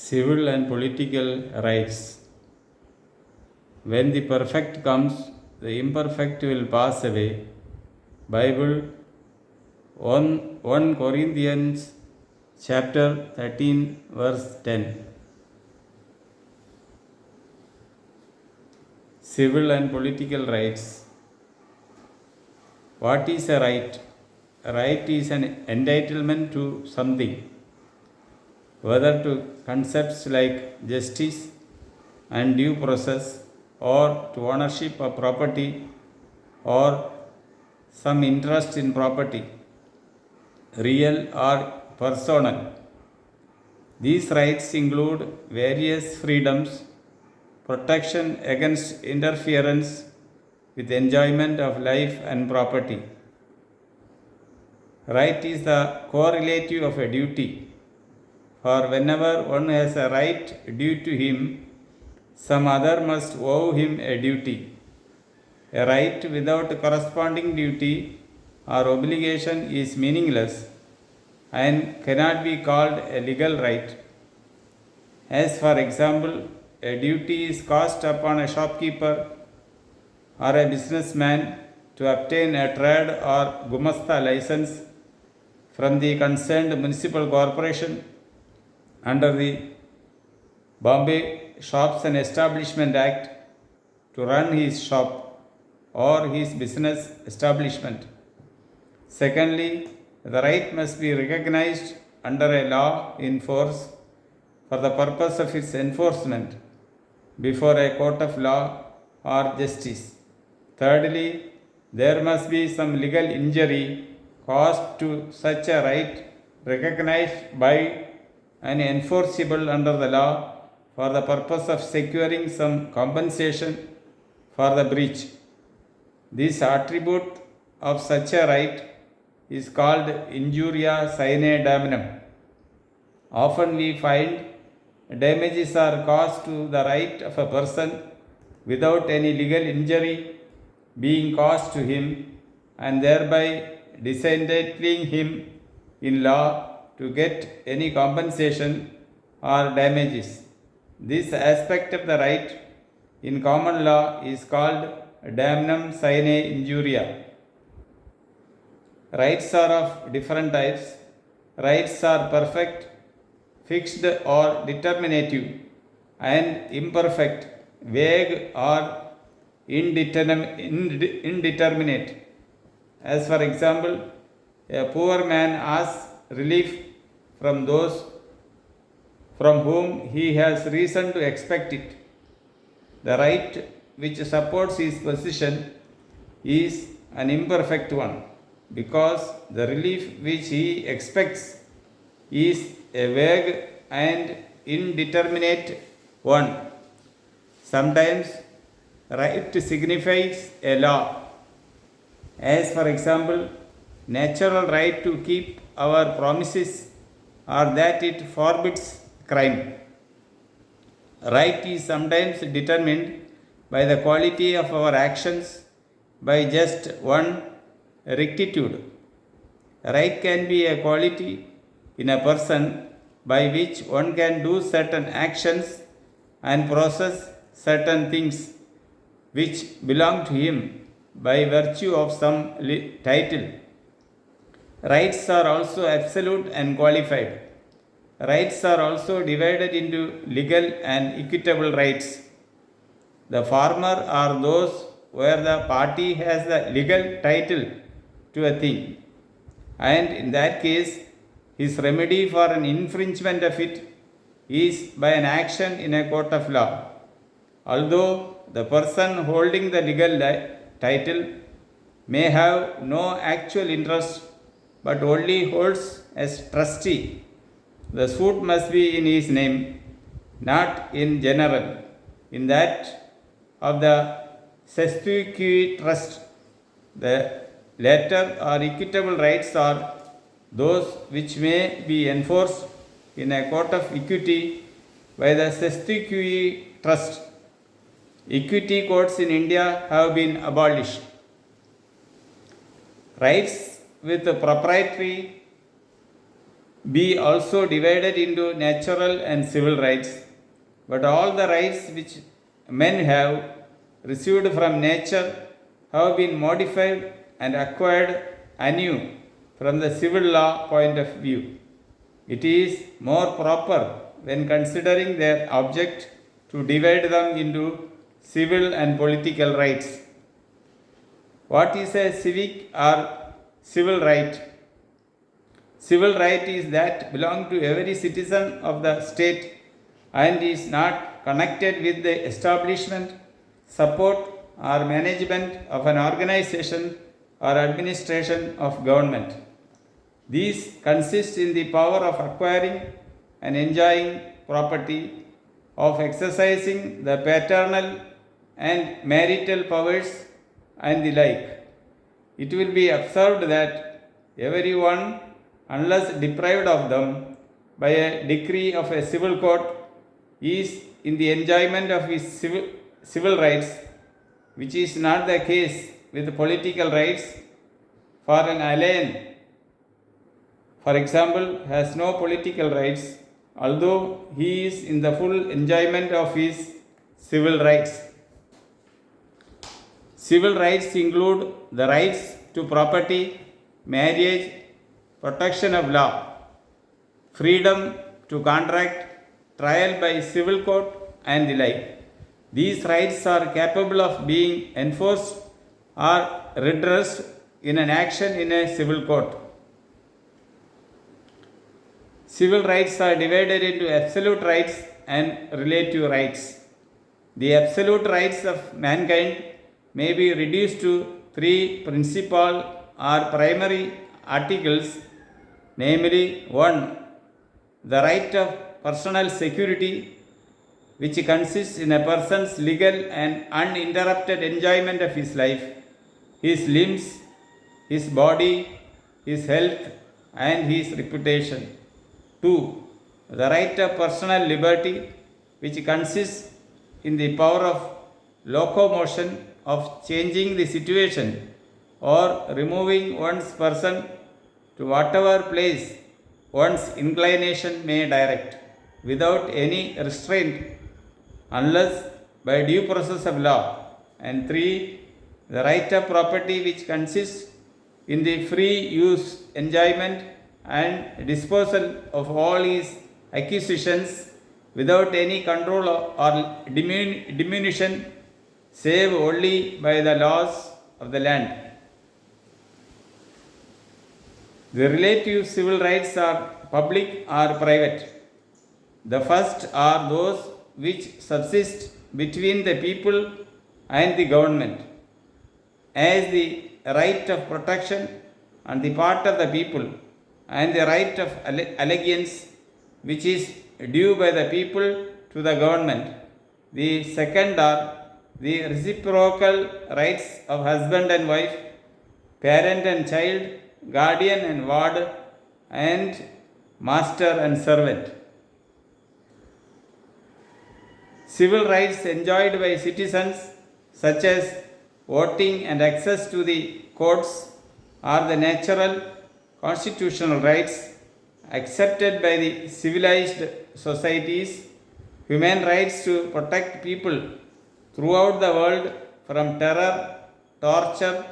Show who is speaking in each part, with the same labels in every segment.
Speaker 1: Civil and political rights. When the perfect comes, the imperfect will pass away. Bible 1 Corinthians chapter 13 verse 10. Civil and political rights. What is a right? A right is an entitlement to something, whether to concepts like justice and due process, or to ownership of property or some interest in property, real or personal. These rights include various freedoms, protection against interference with enjoyment of life and property. Right is the correlative of a duty, for whenever one has a right due to him, some other must owe him a duty. A right without corresponding duty or obligation is meaningless and cannot be called a legal right. As for example, a duty is cast upon a shopkeeper or a businessman to obtain a trade or gumasta license from the concerned municipal corporation under the Bombay Shops and Establishment Act to run his shop or his business establishment. Secondly, the right must be recognized under a law in force for the purpose of its enforcement before a court of law or justice. Thirdly, there must be some legal injury caused to such a right recognized by and enforceable under the law for the purpose of securing some compensation for the breach. This attribute of such a right is called injuria sine damnum. Often we find damages are caused to the right of a person without any legal injury being caused to him, and thereby disentitling him in law to get any compensation or damages. This aspect of the right in common law is called damnum sine injuria. Rights are of different types. Rights are perfect, fixed or determinative, and imperfect, vague or indeterminate. As for example, a poor man asks relief from those from whom he has reason to expect it. The right which supports his position is an imperfect one, because the relief which he expects is a vague and indeterminate one. Sometimes right signifies a law, as for example, natural right to keep our promises or that it forbids crime. Right is sometimes determined by the quality of our actions by just one rectitude. Right can be a quality in a person by which one can do certain actions and process certain things which belong to him by virtue of some title. Rights are also absolute and qualified. Rights are also divided into legal and equitable rights. The former are those where the party has the legal title to a thing, and in that case, his remedy for an infringement of it is by an action in a court of law. Although the person holding the legal title may have no actual interest but only holds as trustee, the suit must be in his name, not in general, in that of the Sestui trust. The latter or equitable rights are those which may be enforced in a court of equity by the Sestui trust. Equity courts in India have been abolished. Rights with proprietary be also divided into natural and civil rights, but all the rights which men have received from nature have been modified and acquired anew from the civil law point of view. It is more proper, when considering their object, to divide them into civil and political rights. What is a civic or civil right? Civil right is that belongs to every citizen of the state and is not connected with the establishment, support, or management of an organization or administration of government. These consist in the power of acquiring and enjoying property, of exercising the paternal and marital powers, and the like. It will be observed that everyone, unless deprived of them by a decree of a civil court, is in the enjoyment of his civil rights, which is not the case with political rights. For an alien, for example, has no political rights, although he is in the full enjoyment of his civil rights. Civil rights include the rights to property, marriage, protection of law, freedom to contract, trial by civil court, and the like. These rights are capable of being enforced or redressed in an action in a civil court. Civil rights are divided into absolute rights and relative rights. The absolute rights of mankind may be reduced to three principal or primary articles, namely 1. The right of personal security, which consists in a person's legal and uninterrupted enjoyment of his life, his limbs, his body, his health, and his reputation. 2. The right of personal liberty, which consists in the power of locomotion, of changing the situation or removing one's person to whatever place one's inclination may direct, without any restraint, unless by due process of law. And 3. The right of property, which consists in the free use, enjoyment, and disposal of all his acquisitions without any control or diminution, save only by the laws of the land. The relative civil rights are public or private. The first are those which subsist between the people and the government, as the right of protection on the part of the people and the right of allegiance, which is due by the people to the government. The second are the reciprocal rights of husband and wife, parent and child, guardian and ward, and master and servant. Civil rights enjoyed by citizens, such as voting and access to the courts, are the natural constitutional rights accepted by the civilized societies. Human rights to protect people throughout the world from terror, torture,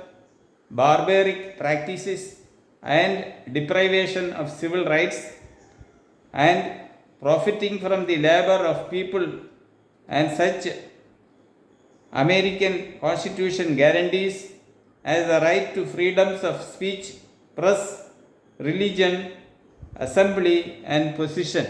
Speaker 1: barbaric practices, and deprivation of civil rights, and profiting from the labor of people, and such American Constitution guarantees as the right to freedoms of speech, press, religion, assembly, and position.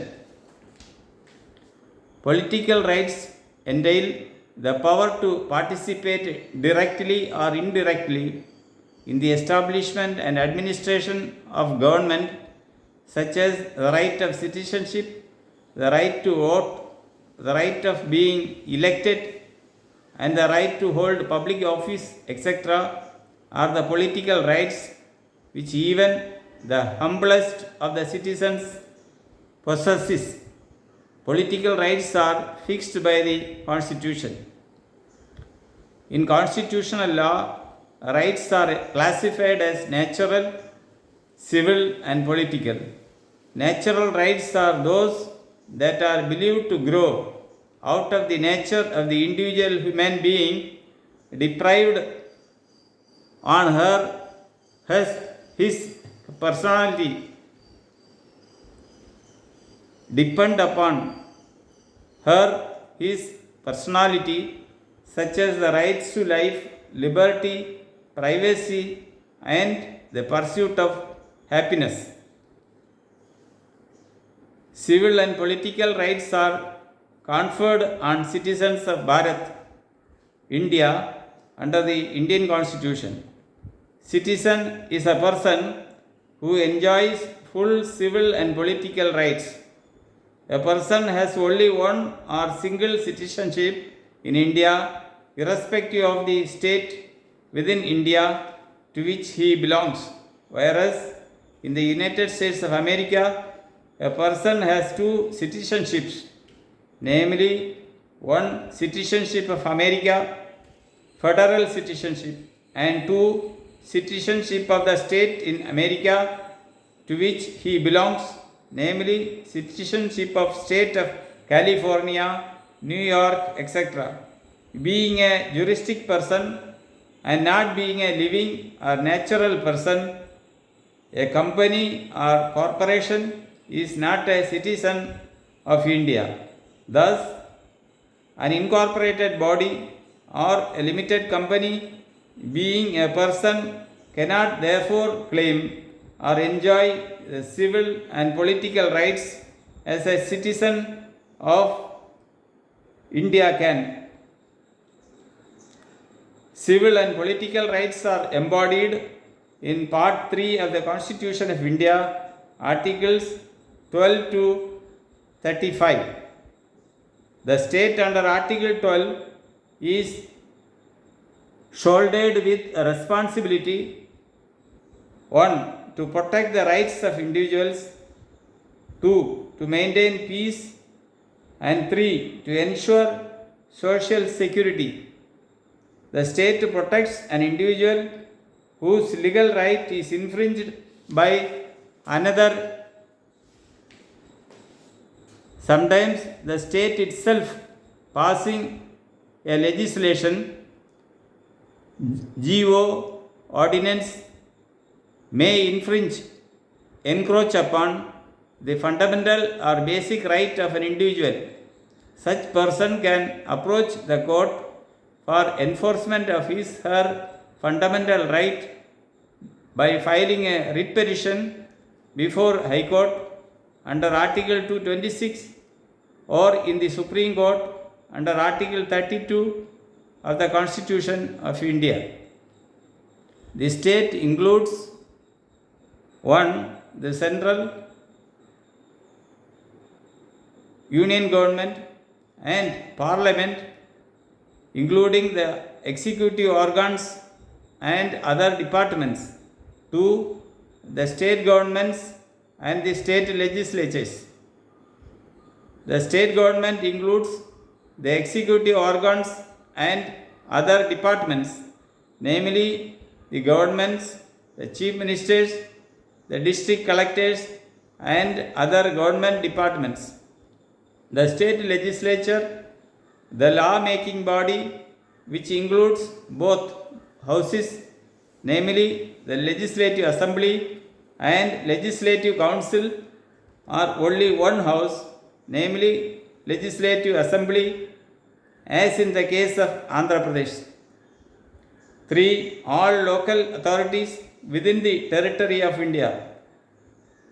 Speaker 1: Political rights entail the power to participate directly or indirectly in the establishment and administration of government, such as the right of citizenship, the right to vote, the right of being elected, and the right to hold public office, etc., are the political rights which even the humblest of the citizens possesses. Political rights are fixed by the Constitution. In constitutional law, rights are classified as natural, civil, and political. Natural rights are those that are believed to grow out of the nature of the individual human being, deprived on his personality, depend upon his personality, such as the rights to life, liberty, privacy, and the pursuit of happiness. Civil and political rights are conferred on citizens of Bharat, India, under the Indian Constitution. Citizen is a person who enjoys full civil and political rights. A person has only one or single citizenship in India, irrespective of the state within India to which he belongs, whereas in the United States of America, a person has two citizenships, namely one citizenship of America, federal citizenship, and two citizenship of the state in America to which he belongs, namely citizenship of state of California, New York, etc. Being a juristic person and not being a living or natural person, a company or corporation is not a citizen of India. Thus, an incorporated body or a limited company, being a person, cannot therefore claim or enjoy the civil and political rights as a citizen of India can. Civil and political rights are embodied in Part 3 of the Constitution of India, Articles 12 to 35. The state under Article 12 is shouldered with a responsibility: 1. To protect the rights of individuals, 2. To maintain peace, and 3. To ensure social security. The state protects an individual whose legal right is infringed by another. Sometimes the state itself passing a legislation, GO, ordinance, may encroach upon the fundamental or basic right of an individual. Such person can approach the court for enforcement of her fundamental right by filing a writ petition before High Court under Article 226 or in the Supreme Court under Article 32 of the Constitution of India. The state includes: 1. The central union government and parliament, including the executive organs and other departments. 2. The state governments and the state legislatures. The state government includes the executive organs and other departments, namely the governments, the chief ministers, the district collectors, and other government departments. The state legislature, the law-making body, which includes both houses, namely the Legislative Assembly and Legislative Council, or only one house, namely Legislative Assembly, as in the case of Andhra Pradesh. 3. All local authorities within the territory of India.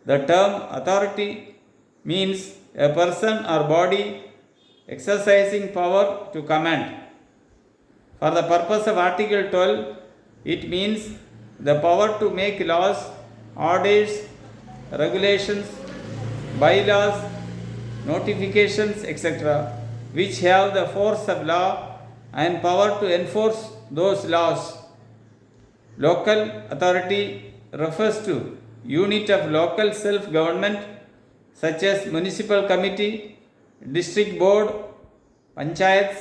Speaker 1: The term authority means a person or body exercising power to command. For the purpose of Article 12, it means the power to make laws, orders, regulations, bylaws, notifications, etc., which have the force of law and power to enforce those laws. Local authority refers to unit of local self-government such as municipal committee, district board, panchayats,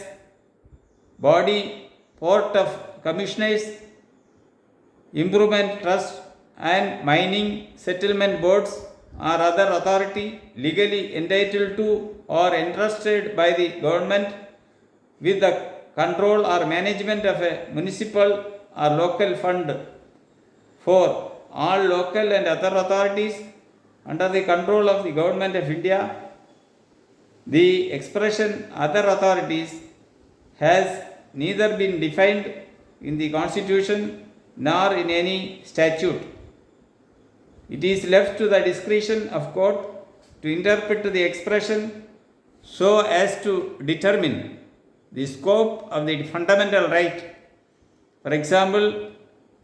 Speaker 1: body, port of commissioners, improvement trust and mining settlement boards or other authority legally entitled to or entrusted by the government with the control or management of a municipal or local fund. 4. All local and other authorities under the control of the Government of India. The expression other authorities has neither been defined in the Constitution nor in any statute. It is left to the discretion of court to interpret the expression so as to determine the scope of the fundamental right. For example,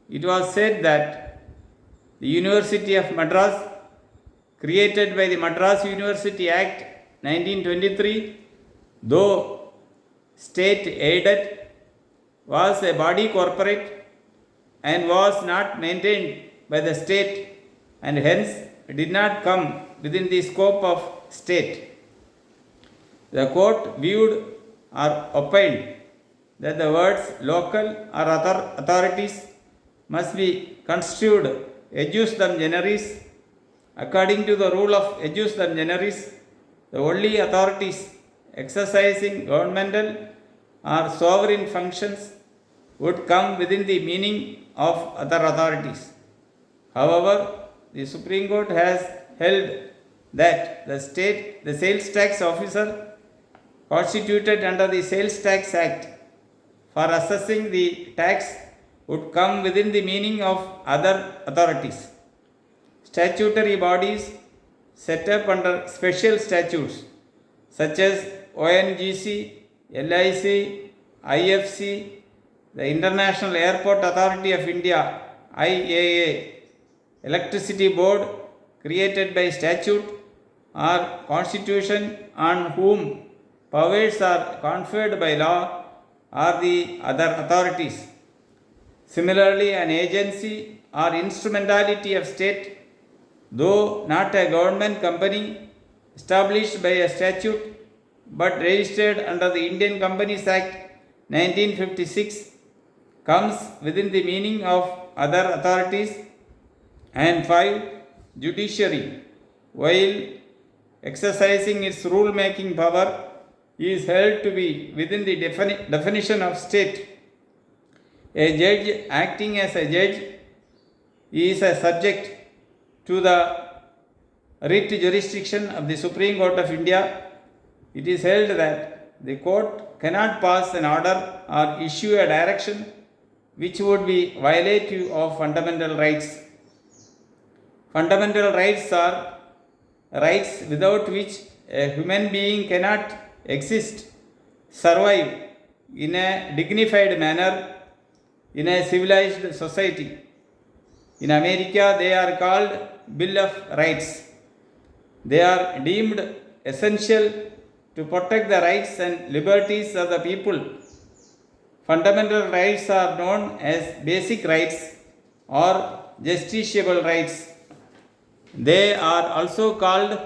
Speaker 1: it was said that the University of Madras, created by the Madras University Act 1923, though state aided, was a body corporate and was not maintained by the state and hence did not come within the scope of state. The court viewed or opined that the words local or other authorities must be construed ejus dum generis. According to the rule of ejus dum generis, the only authorities exercising governmental or sovereign functions would come within the meaning of other authorities. However, the Supreme Court has held that the sales tax officer constituted under the Sales Tax Act for assessing the tax would come within the meaning of other authorities. Statutory bodies set up under special statutes such as ONGC, LIC, IFC, the International Airport Authority of India, IAA, Electricity Board, created by statute or constitution, on whom powers are conferred by law, are the other authorities. Similarly, an agency or instrumentality of state, though not a government company established by a statute but registered under the Indian Companies Act 1956, comes within the meaning of other authorities. And 5. Judiciary, while exercising its rule-making power, is held to be within the definition of state. A judge acting as a judge is a subject to the writ jurisdiction of the Supreme Court of India. It is held that the court cannot pass an order or issue a direction which would be violative of fundamental rights. Fundamental rights are rights without which a human being cannot exist, survive in a dignified manner in a civilized society. In America, they are called Bill of Rights. They are deemed essential to protect the rights and liberties of the people. Fundamental rights are known as basic rights or justiciable rights. They are also called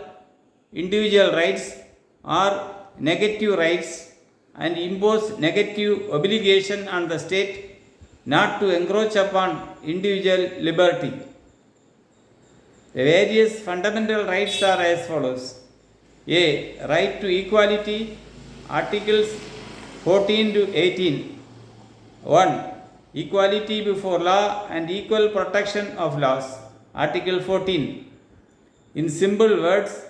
Speaker 1: individual rights or negative rights and impose negative obligation on the state not to encroach upon individual liberty. The various fundamental rights are as follows. A. Right to equality, Articles 14 to 18. 1. Equality before law and equal protection of laws, Article 14. In simple words,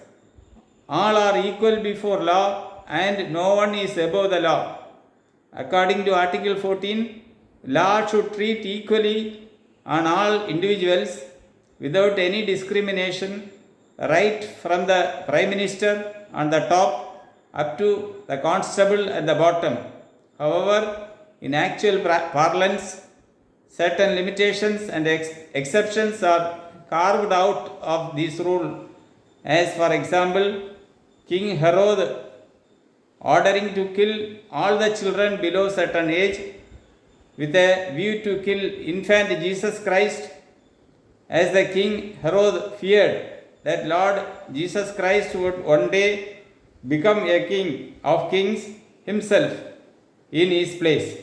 Speaker 1: all are equal before law and no one is above the law. According to Article 14, law should treat equally on all individuals without any discrimination, right from the Prime Minister on the top up to the constable at the bottom. However, in actual parlance, certain limitations and exceptions are carved out of this rule, as for example, King Herod ordering to kill all the children below certain age with a view to kill infant Jesus Christ, as the King Herod feared that Lord Jesus Christ would one day become a king of kings himself in his place.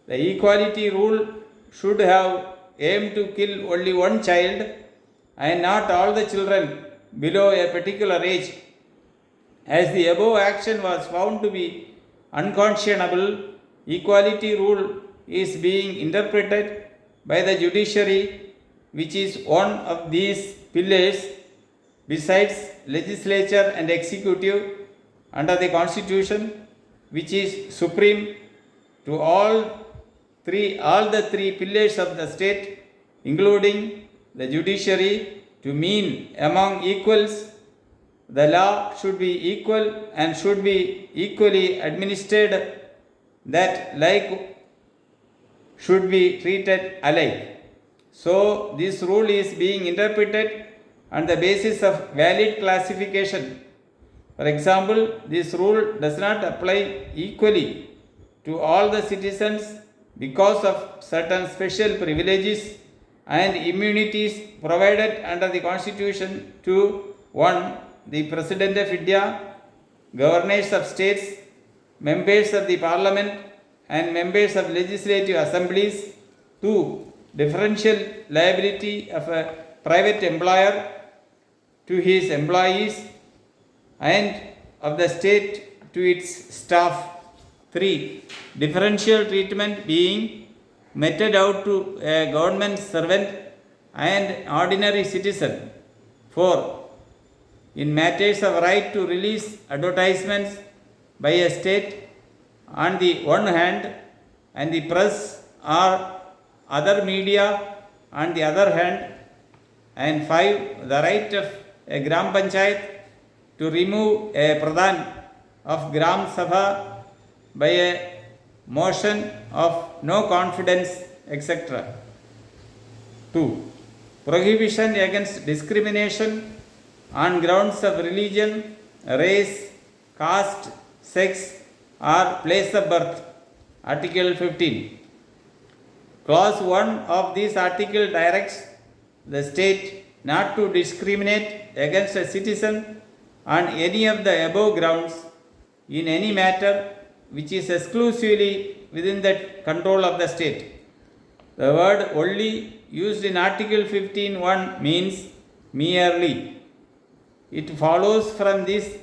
Speaker 1: The equality rule should have aimed to kill only one child and not all the children below a particular age. As the above action was found to be unconscionable, equality rule is being interpreted by the judiciary, which is one of these pillars besides legislature and executive under the constitution, which is supreme to all the three pillars of the state, including the judiciary, to mean among equals. The law should be equal and should be equally administered, that like should be treated alike. So, this rule is being interpreted on the basis of valid classification. For example, this rule does not apply equally to all the citizens because of certain special privileges and immunities provided under the Constitution to 1. The President of India, governors of states, members of the Parliament, and members of legislative assemblies. 2. Differential liability of a private employer to his employees and of the state to its staff. 3. Differential treatment being meted out to a government servant and ordinary citizen. 4. In matters of right to release advertisements by a state on the one hand and the press or other media on the other hand. And 5. The right of a Gram Panchayat to remove a Pradhan of Gram Sabha by a motion of no confidence, etc. 2. Prohibition against discrimination on grounds of religion, race, caste, sex, or place of birth. Article 15. Clause 1 of this article directs the state not to discriminate against a citizen on any of the above grounds in any matter which is exclusively within the control of the state. The word only used in Article 15(1) means merely. It follows from this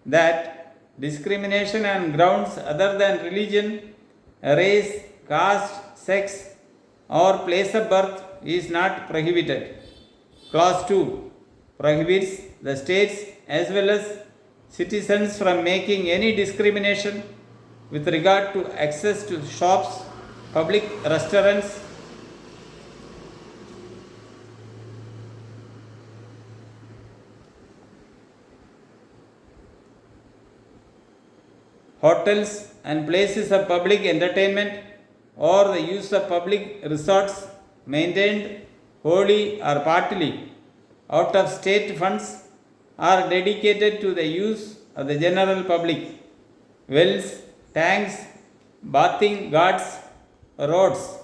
Speaker 1: that discrimination on grounds other than religion, race, caste, sex, or place of birth is not prohibited. Clause 2 prohibits the states as well as citizens from making any discrimination with regard to access to shops, public restaurants, hotels and places of public entertainment, or the use of public resorts maintained wholly or partly out of state funds or dedicated to the use of the general public. Wells, tanks, bathing ghats, roads.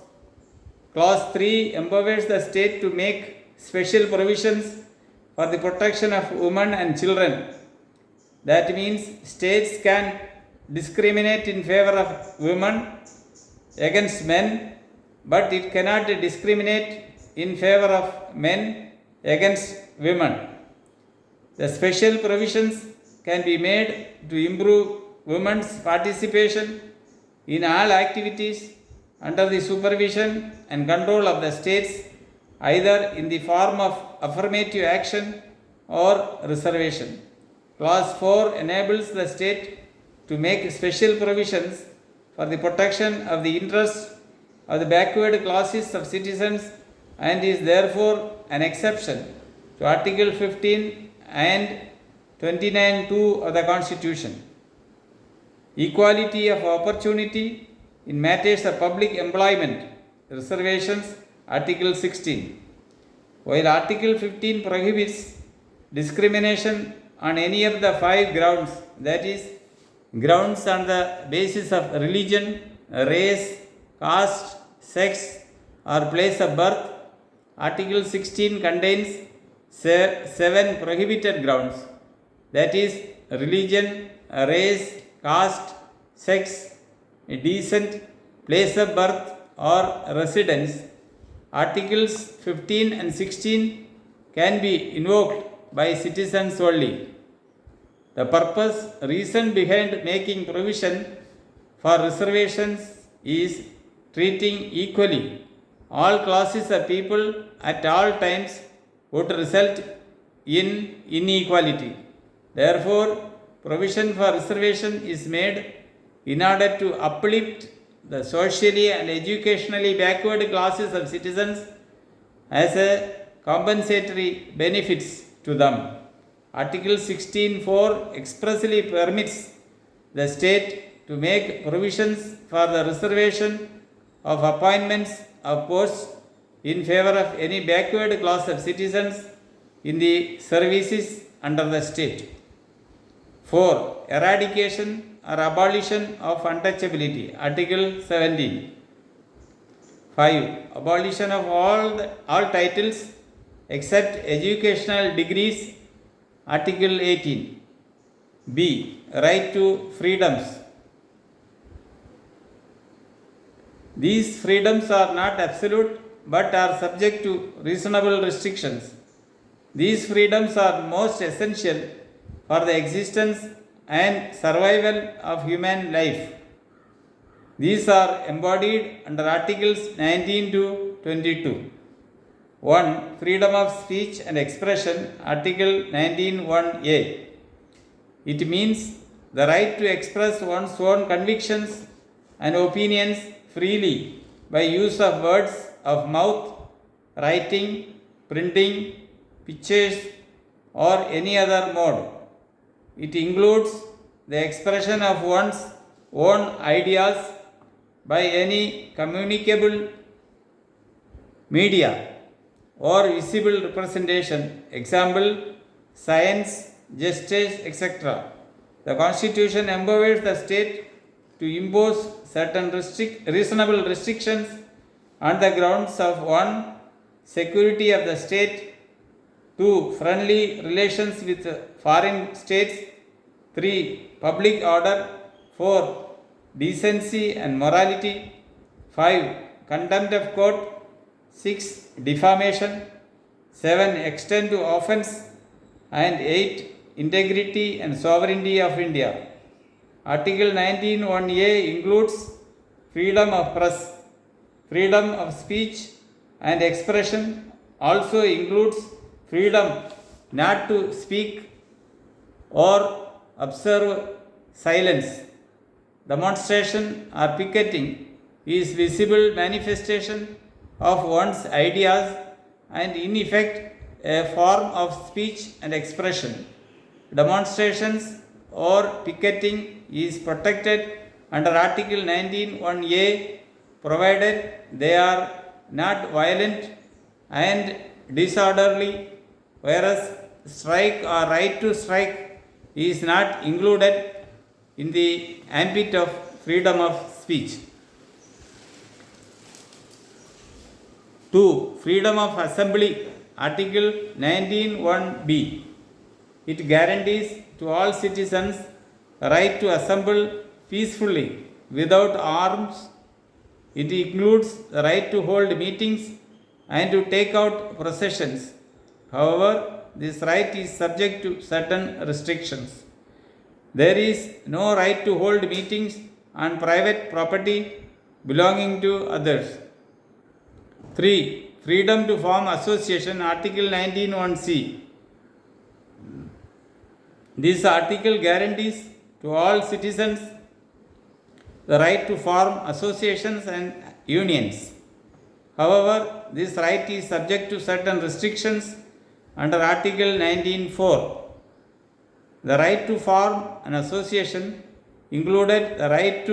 Speaker 1: Clause 3 empowers the state to make special provisions for the protection of women and children. That means states can discriminate in favor of women against men, but it cannot discriminate in favor of men against women. The special provisions can be made to improve women's participation in all activities under the supervision and control of the states, either in the form of affirmative action or reservation. Clause 4 enables the state to make special provisions for the protection of the interests of the backward classes of citizens and is therefore an exception to Article 15 and 29(2) of the Constitution. Equality of opportunity in matters of public employment, reservations, Article 16. While Article 15 prohibits discrimination on any of the 5 grounds, that is, grounds on the basis of religion, race, caste, sex, or place of birth, Article 16 contains 7 prohibited grounds, that is, religion, race, caste, sex, descent, place of birth, or residence. Articles 15 and 16 can be invoked by citizens only. The purpose, reason behind making provision for reservations is treating equally all classes of people at all times would result in inequality. Therefore, provision for reservation is made in order to uplift the socially and educationally backward classes of citizens as a compensatory benefits to them. Article 16(4) expressly permits the state to make provisions for the reservation of appointments of posts in favor of any backward class of citizens in the services under the state. 4. Eradication or abolition of untouchability. Article 17. 5. Abolition of all titles except educational degrees. Article 18. B. Right to freedoms. These freedoms are not absolute but are subject to reasonable restrictions. These freedoms are most essential for the existence and survival of human life. These are embodied under Articles 19 to 22. 1. Freedom of speech and expression. Article 19(1)(a). It means the right to express one's own convictions and opinions freely by use of words of mouth, writing, printing, pictures, or any other mode. It includes the expression of one's own ideas by any communicable media or visible representation. Example, science, justice, etc. The Constitution empowers the state to impose certain reasonable restrictions on the grounds of 1. Security of the state, 2. Friendly relations with foreign states, 3. Public order, 4. Decency and morality, 5. Contempt of court, 6. Defamation, 7. Extent to offence, and 8. Integrity and sovereignty of India. Article 19(1)(a) includes freedom of press. Freedom of speech and expression also includes freedom not to speak or observe silence. Demonstration or picketing is visible manifestation of one's ideas and in effect a form of speech and expression. Demonstrations or picketing is protected under Article 19(1)(a) provided they are not violent and disorderly, whereas strike or right to strike is not included in the ambit of freedom of speech. 2. Freedom of assembly. Article 19(1)(b). It guarantees to all citizens the right to assemble peacefully without arms. It includes the right to hold meetings and to take out processions. However, this right is subject to certain restrictions. There is no right to hold meetings on private property belonging to others. 3. Freedom to form association. Article 19(1)(c). This article guarantees to all citizens the right to form associations and unions. However, this right is subject to certain restrictions under Article 19(4). The right to form an association included the right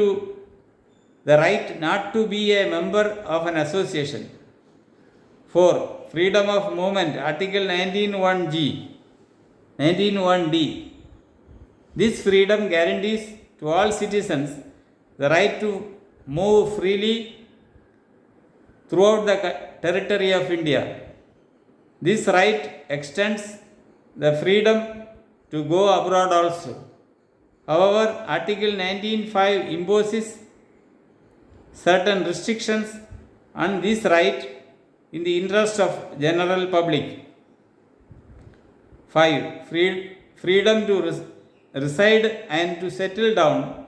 Speaker 1: not to be a member of an association. 4. Freedom of movement. Article 19(1)(d). This freedom guarantees to all citizens the right to move freely throughout the territory of India. This right extends the freedom to go abroad also. However, Article 19(5) imposes certain restrictions on this right in the interest of general public. 5. Freedom to reside and to settle down.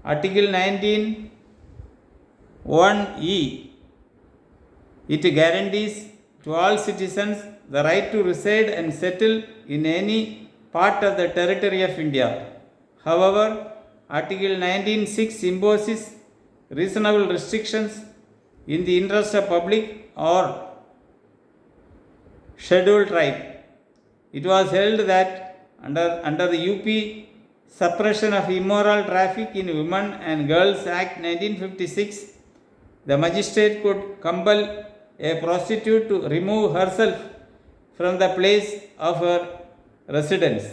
Speaker 1: Article 19(1)(e). It guarantees to all citizens the right to reside and settle in any part of the territory of India. However, Article 19(6) imposes reasonable restrictions in the interest of public or scheduled tribe. It was held that under the UP Suppression of Immoral Traffic in Women and Girls Act 1956, the magistrate could compel a prostitute to remove herself from the place of her residence.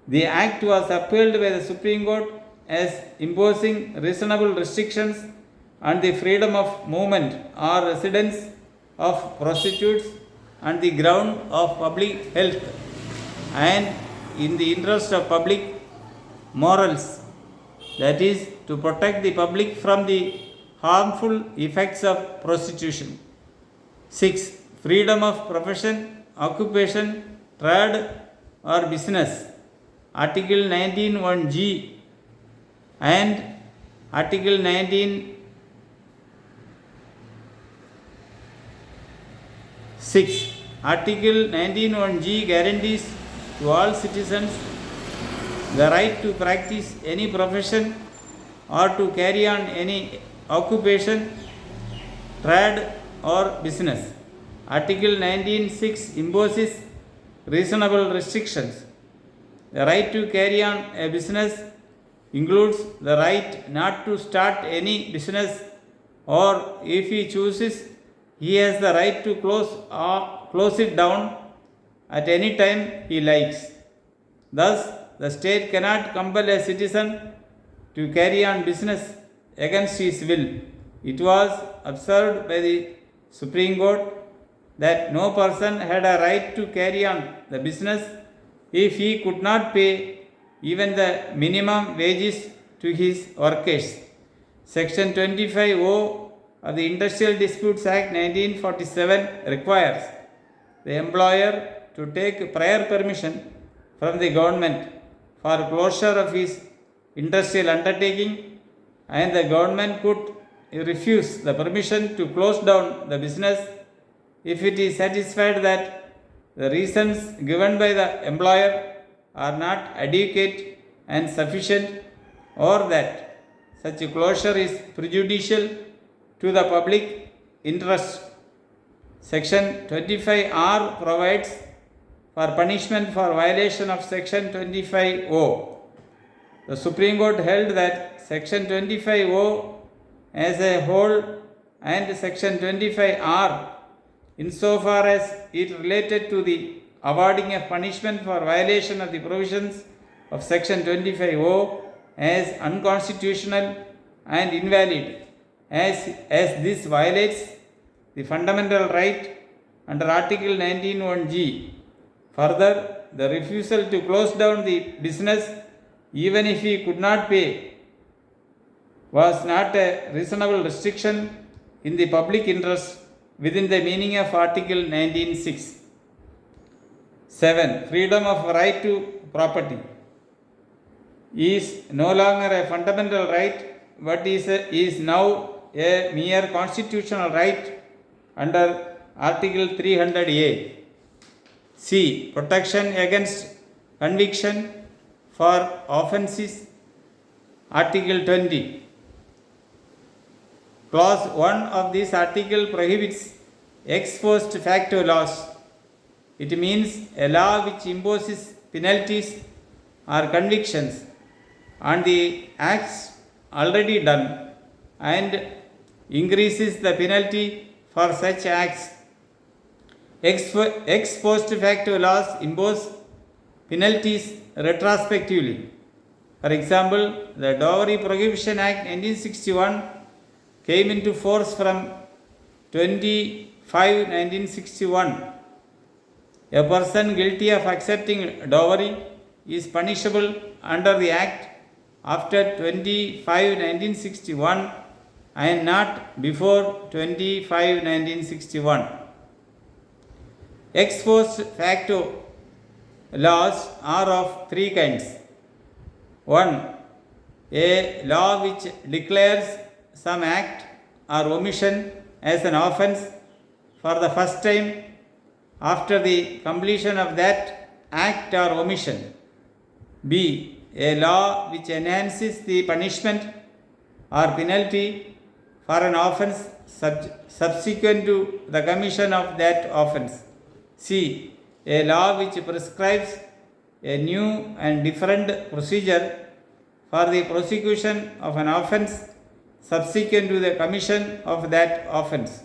Speaker 1: The act was upheld by the Supreme Court as imposing reasonable restrictions on the freedom of movement or residence of prostitutes on the ground of public health and in the interest of public morals, that is, to protect the public from the harmful effects of prostitution. 6. Freedom of profession, occupation, trade or business. Article 19(1)(g) and Article 19(6). Article 19(1)(g) guarantees to all citizens the right to practice any profession or to carry on any occupation, trade or business. Article 19(6) imposes reasonable restrictions. The right to carry on a business includes the right not to start any business, or if he chooses, he has the right to close it down at any time he likes. Thus, the state cannot compel a citizen to carry on business against his will. It was observed by the Supreme Court that no person had a right to carry on the business if he could not pay even the minimum wages to his workers. Section 25(o) of the Industrial Disputes Act 1947 requires the employer to take prior permission from the government for closure of his industrial undertaking, and the government could refuse the permission to close down the business if it is satisfied that the reasons given by the employer are not adequate and sufficient, or that such a closure is prejudicial to the public interest. Section 25(r) provides for punishment for violation of Section 25(o). The Supreme Court held that Section 25(o) as a whole and Section 25(r) insofar as it related to the awarding of punishment for violation of the provisions of Section 25(o) as unconstitutional and invalid, as this violates the fundamental right under Article 19(1)(g). Further, the refusal to close down the business even if he could not pay was not a reasonable restriction in the public interest within the meaning of Article 19(6). 7. Freedom of right to property is no longer a fundamental right, but is now a mere constitutional right under Article 300(a). C. Protection against conviction for offences. Article 20. Clause 1 of this article prohibits ex post facto laws. It means a law which imposes penalties or convictions on the acts already done and increases the penalty for such acts. Ex post facto laws impose penalties retrospectively. For example, the Dowry Prohibition Act 1961 came into force from 25/1961. A person guilty of accepting dowry is punishable under the Act after 25/1961 and not before 25/1961. Ex post facto laws are of three kinds. 1. A law which declares some act or omission as an offense for the first time after the completion of that act or omission. B. A law which enhances the punishment or penalty for an offense subsequent to the commission of that offense. C. A law which prescribes a new and different procedure for the prosecution of an offense subsequent to the commission of that offense.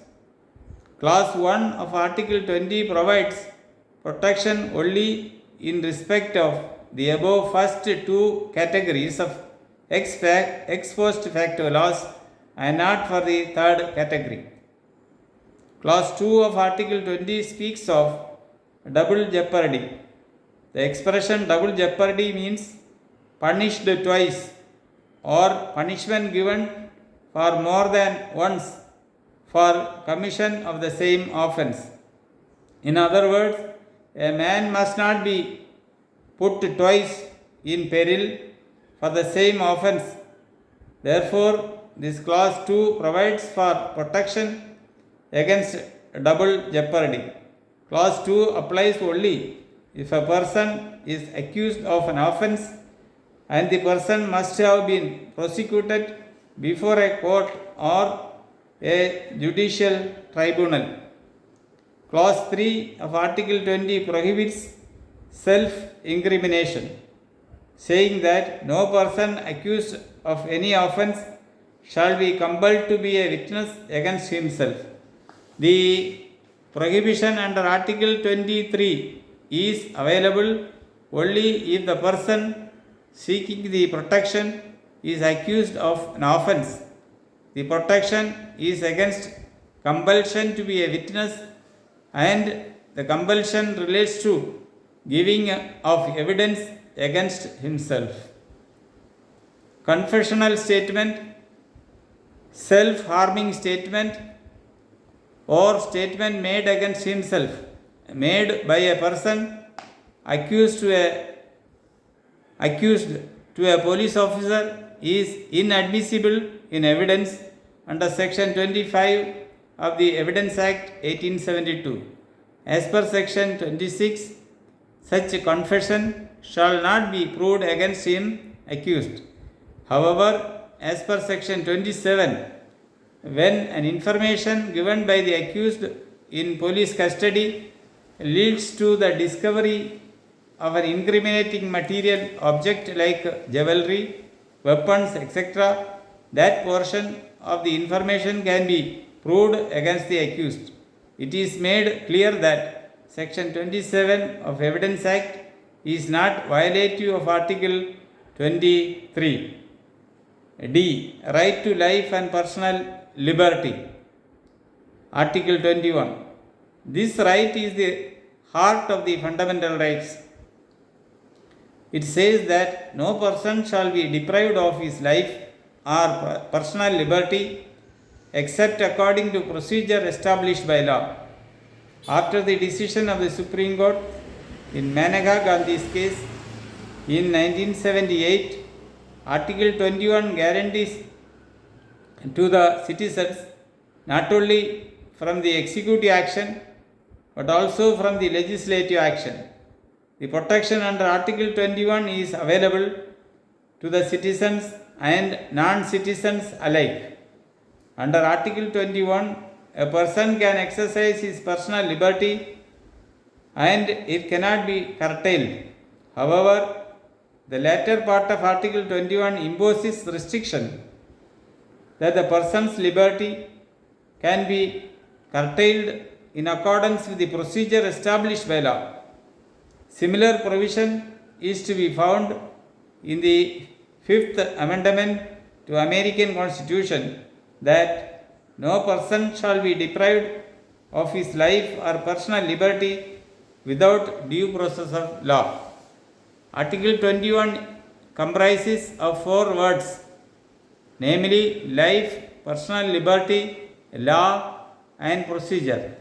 Speaker 1: Clause 1 of Article 20 provides protection only in respect of the above first two categories of ex post facto laws and not for the third category. Clause 2 of Article 20 speaks of double jeopardy. The expression double jeopardy means punished twice or punishment given for more than once for commission of the same offense. In other words, a man must not be put twice in peril for the same offense. Therefore, this clause 2 provides for protection against double jeopardy. Clause 2 applies only if a person is accused of an offense and the person must have been prosecuted before a court or a judicial tribunal. Clause 3 of Article 20 prohibits self-incrimination, saying that no person accused of any offense shall be compelled to be a witness against himself. The prohibition under Article 23 is available only if the person seeking the protection is accused of an offense. The protection is against compulsion to be a witness, and the compulsion relates to giving of evidence against himself. Confessional statement, self-harming statement, or statement made against himself, made by a person accused to a police officer, is inadmissible in evidence under Section 25 of the Evidence Act 1872. As per Section 26, such confession shall not be proved against him accused. However, as per Section 27, when an information given by the accused in police custody leads to the discovery of an incriminating material object like jewelry, weapons, etc., that portion of the information can be proved against the accused. It is made clear that Section 27 of Evidence Act is not violative of Article 23. D. Right to life and personal liberty. Article 21. This right is the heart of the fundamental rights. It says that no person shall be deprived of his life or personal liberty except according to procedure established by law. After the decision of the Supreme Court in Maneka Gandhi's case in 1978, Article 21 guarantees to the citizens not only from the executive action but also from the legislative action. The protection under Article 21 is available to the citizens and non-citizens alike. Under Article 21, a person can exercise his personal liberty and it cannot be curtailed. However, the latter part of Article 21 imposes restriction that the person's liberty can be curtailed in accordance with the procedure established by law. Similar provision is to be found in the Fifth Amendment to American Constitution, that no person shall be deprived of his life or personal liberty without due process of law. Article 21 comprises of 4 words, namely life, personal liberty, law and procedure.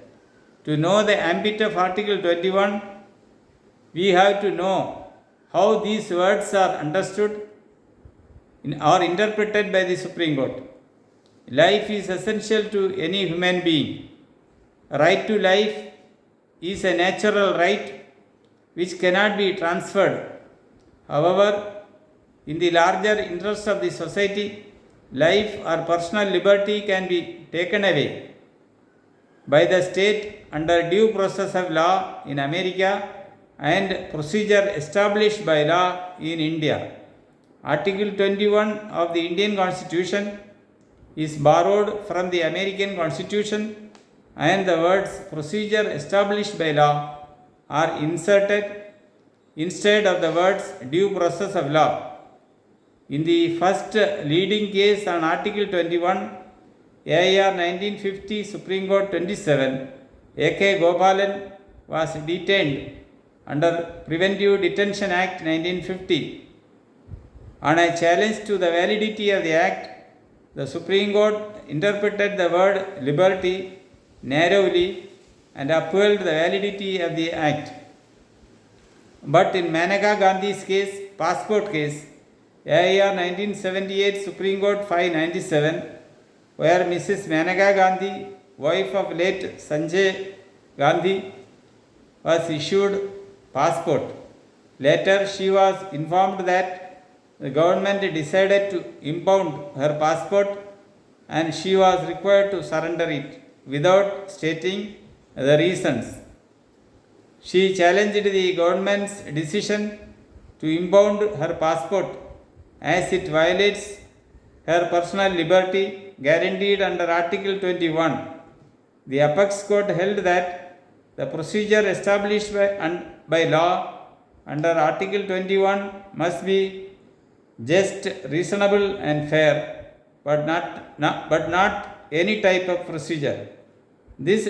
Speaker 1: To know the ambit of Article 21, we have to know how these words are understood or interpreted by the Supreme Court. Life is essential to any human being. Right to life is a natural right which cannot be transferred. However, in the larger interest of the society, life or personal liberty can be taken away by the state under due process of law in America and procedure established by law in India. Article 21 of the Indian Constitution is borrowed from the American Constitution, and the words procedure established by law are inserted instead of the words due process of law. In the first leading case on Article 21, AIR 1950 Supreme Court 27, A.K. Gopalan was detained under Preventive Detention Act 1950. On a challenge to the validity of the Act, the Supreme Court interpreted the word liberty narrowly and upheld the validity of the Act. But in Maneka Gandhi's case, passport case, AIR 1978 Supreme Court 597, where Mrs. Maneka Gandhi, wife of late Sanjay Gandhi, was issued passport. Later, she was informed that the government decided to impound her passport and she was required to surrender it without stating the reasons. She challenged the government's decision to impound her passport as it violates her personal liberty guaranteed under Article 21. The Apex Court held that the procedure established by law under Article 21 must be just, reasonable and fair, but not any type of procedure. This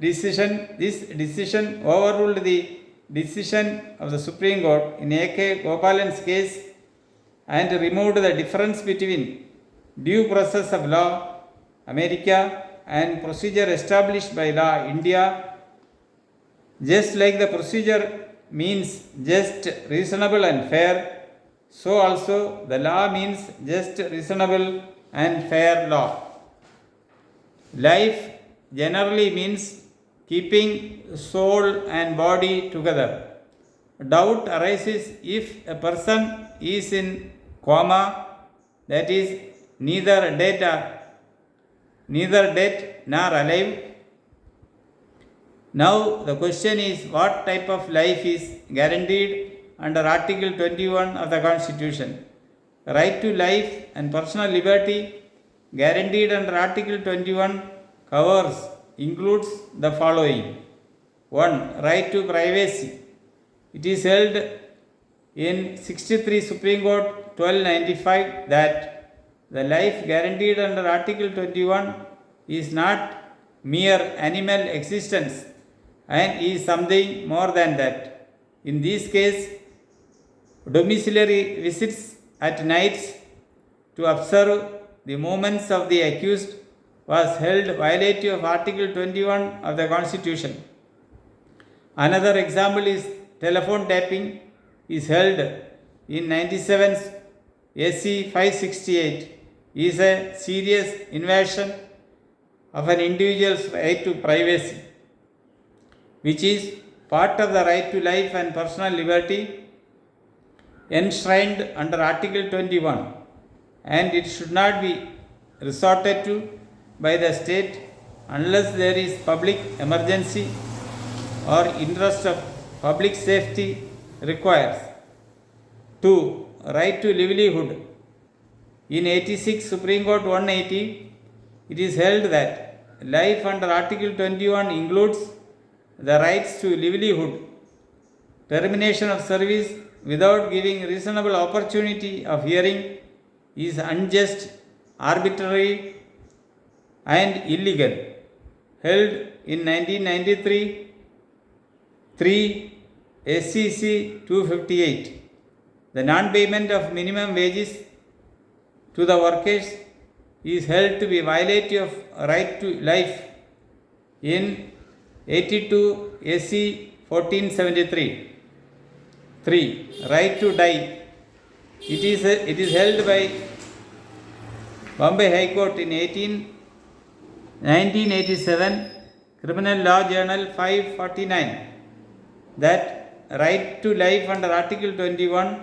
Speaker 1: decision overruled the decision of the Supreme Court in A.K. Gopalan's case and removed the difference between due process of law, America, and procedure established by law, India. Just like the procedure means just, reasonable and fair, so also the law means just, reasonable and fair law. Life generally means keeping soul and body together. Doubt arises if a person is in coma, that is neither dead nor alive. Now the question is, what type of life is guaranteed under Article 21 of the Constitution? Right to life and personal liberty guaranteed under Article 21 includes the following. 1. Right to privacy. It is held in 63 Supreme Court 1295 that the life guaranteed under Article 21 is not mere animal existence and is something more than that. In this case, domiciliary visits at nights to observe the movements of the accused was held violative of Article 21 of the Constitution. Another example is telephone tapping is held in 97 AC 568 is a serious invasion of an individual's right to privacy, which is part of the right to life and personal liberty enshrined under Article 21, and it should not be resorted to by the state unless there is public emergency or interest of public safety requires. 2. Right to livelihood. In 86 Supreme Court 180, it is held that life under Article 21 includes the rights to livelihood. Termination of service without giving reasonable opportunity of hearing is unjust, arbitrary and illegal. Held in 1993 3 SCC 258. The non-payment of minimum wages to the workers is held to be violative of right to life in 82 SC 1473. 3. Right to die. It is held by Bombay High Court in 1987, Criminal Law Journal 549, that right to life under Article 21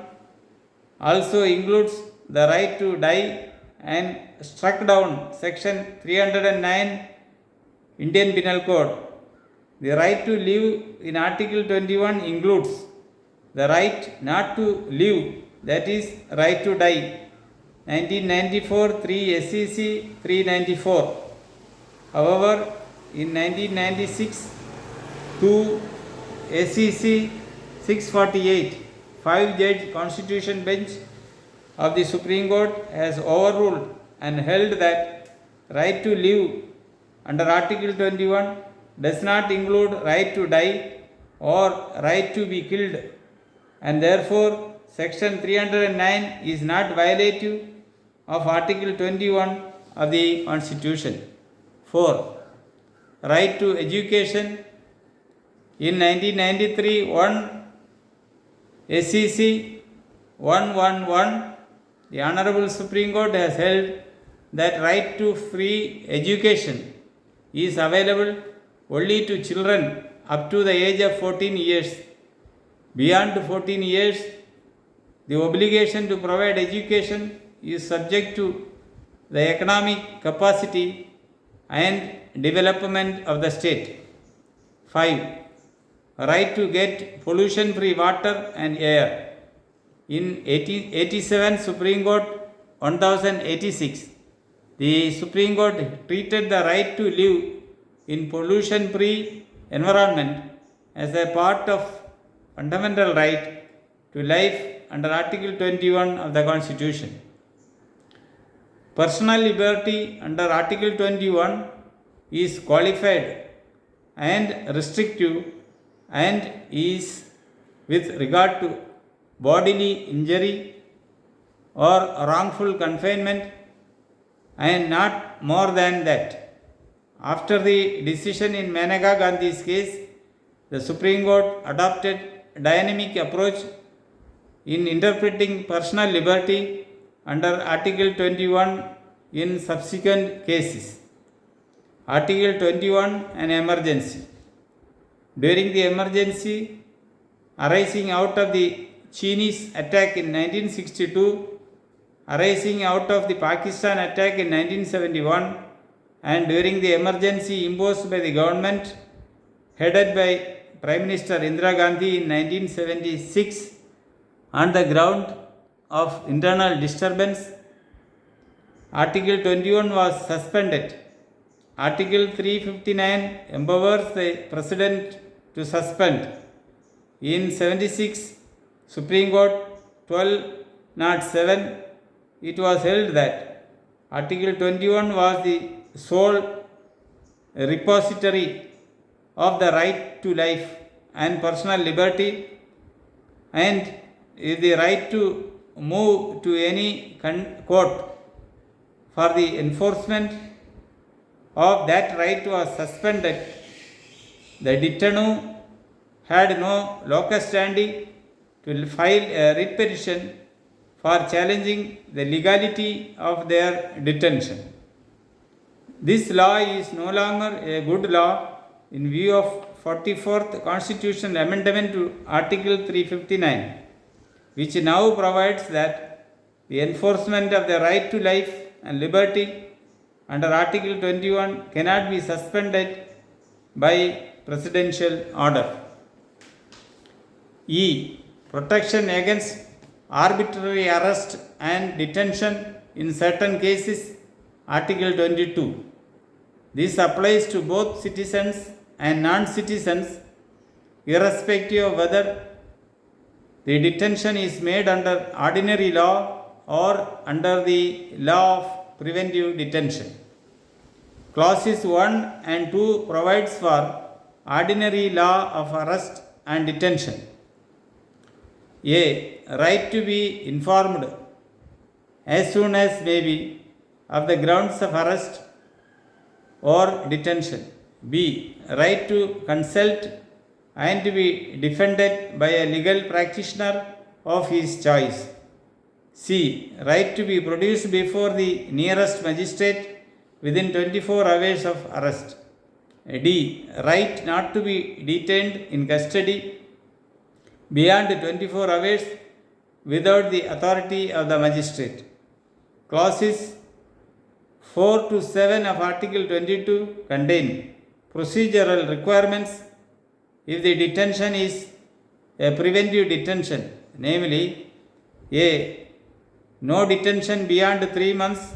Speaker 1: also includes the right to die and struck down Section 309 Indian Penal Code. The right to live in Article 21 includes the right not to live, that is, right to die. 1994 3 SCC 394. However, in 1996 2 SCC 648, 5-judge Constitution bench of the Supreme Court has overruled and held that right to live under Article 21 does not include right to die or right to be killed, and therefore Section 309 is not violative of Article 21 of the Constitution. 4. Right to education. In 1993 1 SCC 111, the Honorable Supreme Court has held that right to free education is available only to children up to the age of 14 years. Beyond 14 years, the obligation to provide education is subject to the economic capacity and development of the state. 5. Right to get pollution-free water and air. In 1887 Supreme Court 1086, the Supreme Court treated the right to live in pollution-free environment as a part of fundamental right to life under Article 21 of the Constitution. Personal liberty under Article 21 is qualified and restrictive and is with regard to bodily injury or wrongful confinement and not more than that. After the decision in Maneka Gandhi's case, the Supreme Court adopted a dynamic approach in interpreting personal liberty under Article 21 in subsequent cases. Article 21, an emergency. During the emergency arising out of the Chinese attack in 1962, arising out of the Pakistan attack in 1971, and during the emergency imposed by the government headed by Prime Minister Indira Gandhi in 1976 on the ground of internal disturbance, Article 21 was suspended. Article 359 empowers the President to suspend. In 76 Supreme Court 1207, it was held that Article 21 was the sole repository of the right to life and personal liberty, and the right to move to any court for the enforcement of that right was suspended. The detenu had no locus standi to file a writ petition for challenging the legality of their detention. This law is no longer a good law in view of 44th Constitutional Amendment to Article 359, which now provides that the enforcement of the right to life and liberty under Article 21 cannot be suspended by presidential order. E. Protection against arbitrary arrest and detention in certain cases, Article 22. This applies to both citizens and non-citizens, irrespective of whether the detention is made under ordinary law or under the law of preventive detention. Clauses 1 and 2 provides for ordinary law of arrest and detention. A. Right to be informed as soon as may be of the grounds of arrest or detention. B. Right to consult and to be defended by a legal practitioner of his choice. C. Right to be produced before the nearest magistrate within 24 hours of arrest. D. Right not to be detained in custody beyond 24 hours without the authority of the magistrate. Clauses 4 to 7 of Article 22 contain procedural requirements if the detention is a preventive detention, namely A. No detention beyond 3 months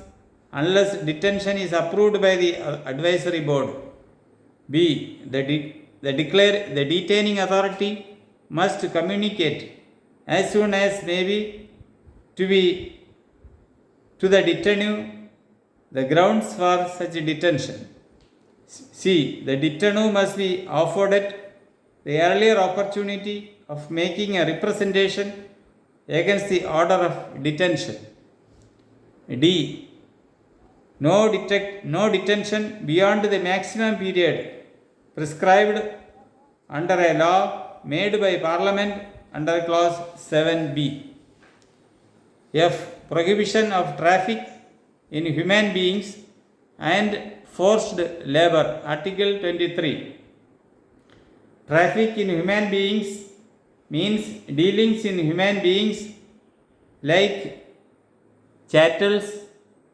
Speaker 1: unless detention is approved by the advisory board. B. The detaining authority must communicate as soon as may be to the detainee the grounds for such detention. C. The detainee must be afforded the earlier opportunity of making a representation against the order of detention. D. No detention beyond the maximum period prescribed under a law made by Parliament under Clause 7b. F. Prohibition of traffic in human beings and forced labor. Article 23. Traffic in human beings means dealings in human beings like chattels,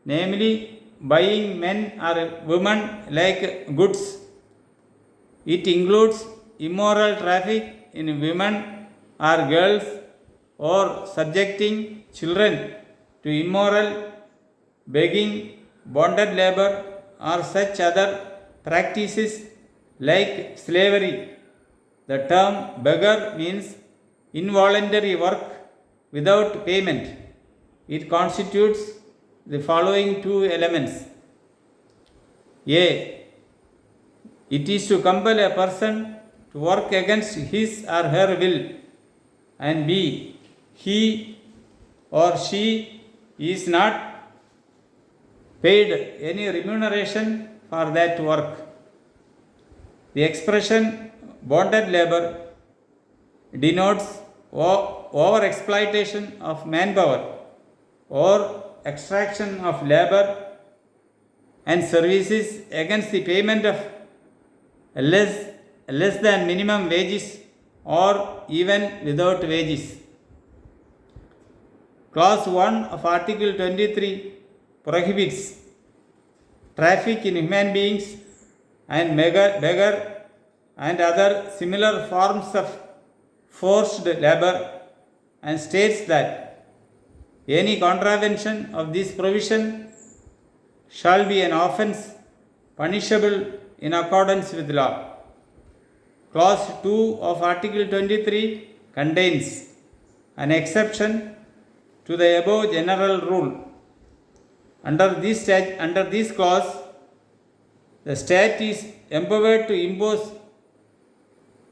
Speaker 1: namely buying men or women like goods. It includes immoral traffic in women or girls or subjecting children to immoral begging, bonded labor, or such other practices like slavery. The term beggar means involuntary work without payment. It constitutes the following two elements. A. It is to compel a person to work against his or her will. And B. He or she is not paid any remuneration for that work. The expression bonded labor denotes over exploitation of manpower or extraction of labor and services against the payment of less than minimum wages or even without wages. Clause 1 of Article 23 prohibits traffic in human beings and beggar and other similar forms of forced labor and states that any contravention of this provision shall be an offence punishable in accordance with law. Clause 2 of Article 23 contains an exception to the above general rule. Under this clause, the state is empowered to impose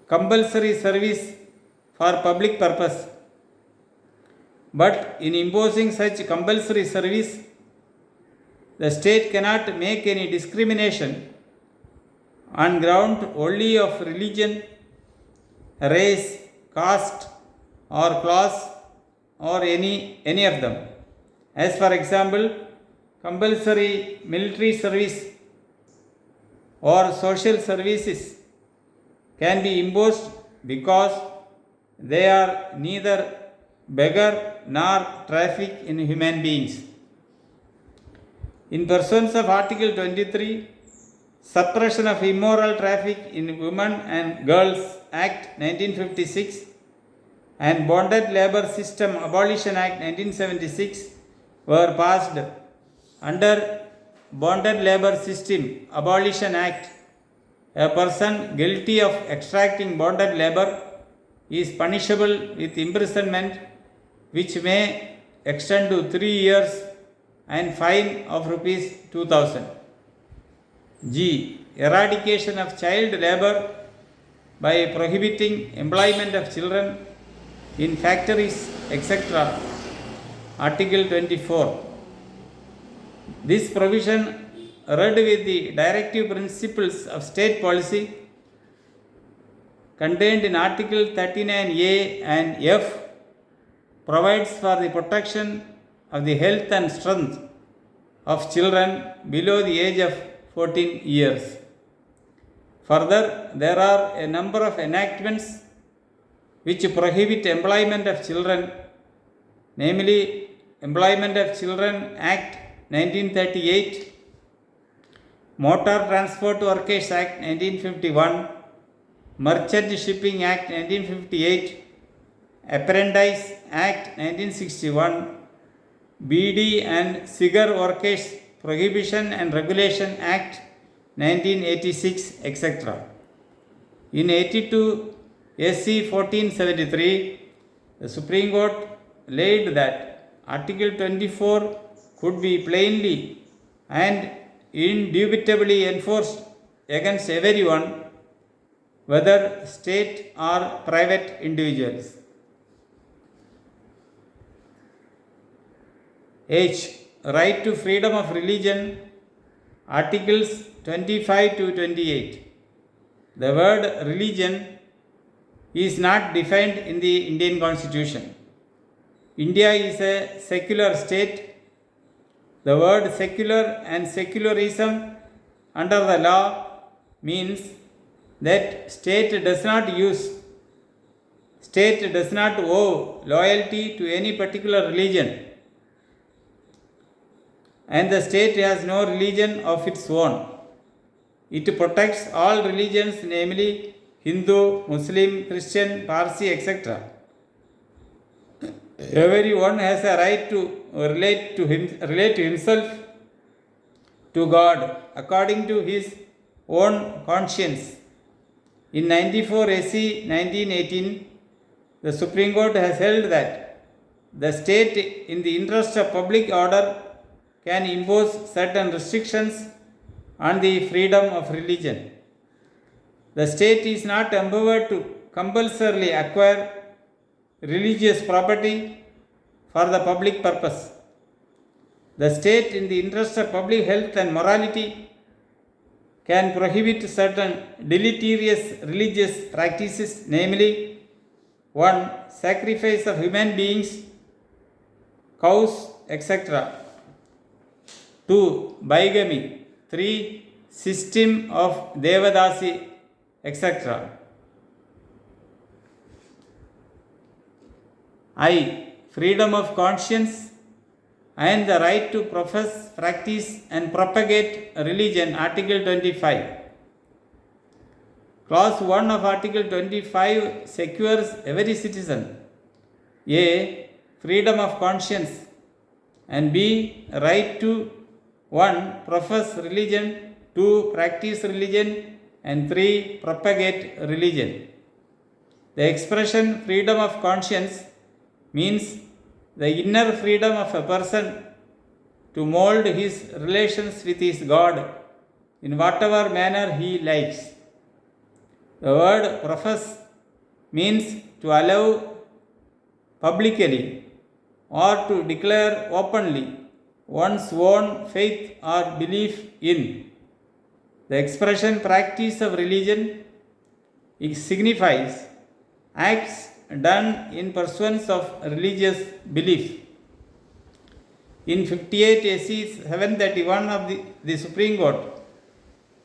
Speaker 1: compulsory service for public purpose. But in imposing such compulsory service, the state cannot make any discrimination on ground only of religion, race, caste, or class, or any of them. As for example, compulsory military service or social services can be imposed because they are neither beggar nor traffic in human beings. In pursuance of Article 23, Suppression of Immoral Traffic in Women and Girls Act 1956 and Bonded Labor System Abolition Act 1976 were passed. Under Bonded Labor System Abolition Act, a person guilty of extracting bonded labor is punishable with imprisonment which may extend to 3 years and fine of rupees 2000. G. Eradication of child labor by prohibiting employment of children in factories, etc. Article 24. This provision read with the directive principles of state policy contained in Article 39A and F, provides for the protection of the health and strength of children below the age of 14 years. Further, there are a number of enactments which prohibit employment of children, namely Employment of Children Act 1938, Motor Transport Workers Act 1951, Merchant Shipping Act 1958, Apprentice Act 1961, BD and Cigar Workers Prohibition and Regulation Act 1986, etc. In 82 SC 1473, the Supreme Court laid that Article 24 could be plainly and indubitably enforced against everyone, whether state or private individuals. H. Right to freedom of religion, Articles 25 to 28. The word religion is not defined in the Indian Constitution. India is a secular state. The word secular and secularism under the law means that state does not owe loyalty to any particular religion, and the state has no religion of its own. It protects all religions, namely Hindu, Muslim, Christian, Parsi, etc. Everyone has a right to relate himself to God according to his own conscience. In 94 SC 1918, the Supreme Court has held that the state, in the interest of public order, can impose certain restrictions on the freedom of religion. The state is not empowered to compulsorily acquire religious property for the public purpose. The state, in the interest of public health and morality, can prohibit certain deleterious religious practices, namely 1. Sacrifice of human beings, cows, etc. 2. Bigamy. 3. System of Devadasi, etc. I. Freedom of conscience and the right to profess, practice and propagate religion, Article 25. Clause 1 of Article 25 secures every citizen A. Freedom of conscience, and B. Right to 1. Profess religion, 2. Practice religion, and 3. Propagate religion. The expression freedom of conscience means the inner freedom of a person to mold his relations with his God in whatever manner he likes. The word profess means to allow publicly or to declare openly one's own faith or belief in. The expression practice of religion, it signifies acts done in pursuance of religious belief. In 58 SC 731 of the Supreme Court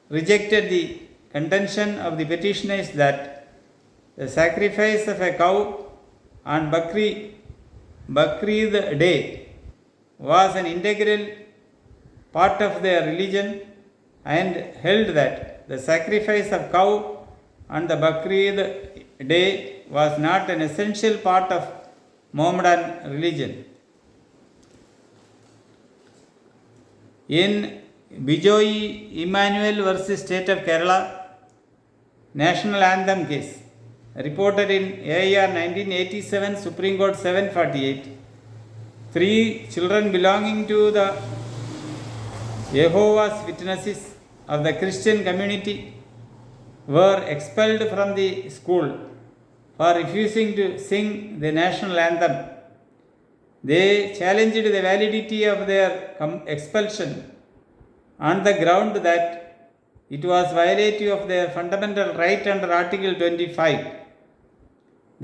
Speaker 1: rejected the contention of the petitioners that the sacrifice of a cow on Bakrid Day was an integral part of their religion, and held that the sacrifice of cow on the Bakrid Day was not an essential part of Mohammedan religion. In Bijoy Emmanuel versus State of Kerala National Anthem case, reported in AIR 1987, Supreme Court 748, 3 children belonging to the Jehovah's Witnesses of the Christian community were expelled from the school for refusing to sing the national anthem. They challenged the validity of their expulsion on the ground that it was violative of their fundamental right under Article 25.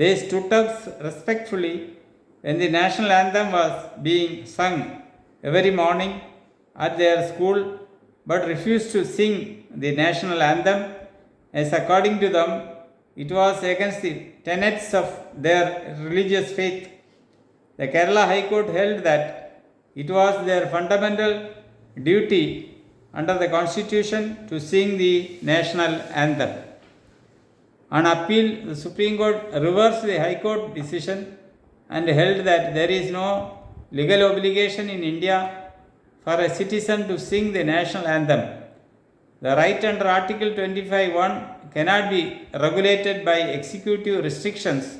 Speaker 1: They stood up respectfully when the national anthem was being sung every morning at their school, but refused to sing the national anthem as, according to them, it was against the tenets of their religious faith. The Kerala High Court held that it was their fundamental duty under the Constitution to sing the national anthem. On appeal, the Supreme Court reversed the High Court decision and held that there is no legal obligation in India for a citizen to sing the national anthem. The right under Article 25(1) cannot be regulated by executive restrictions,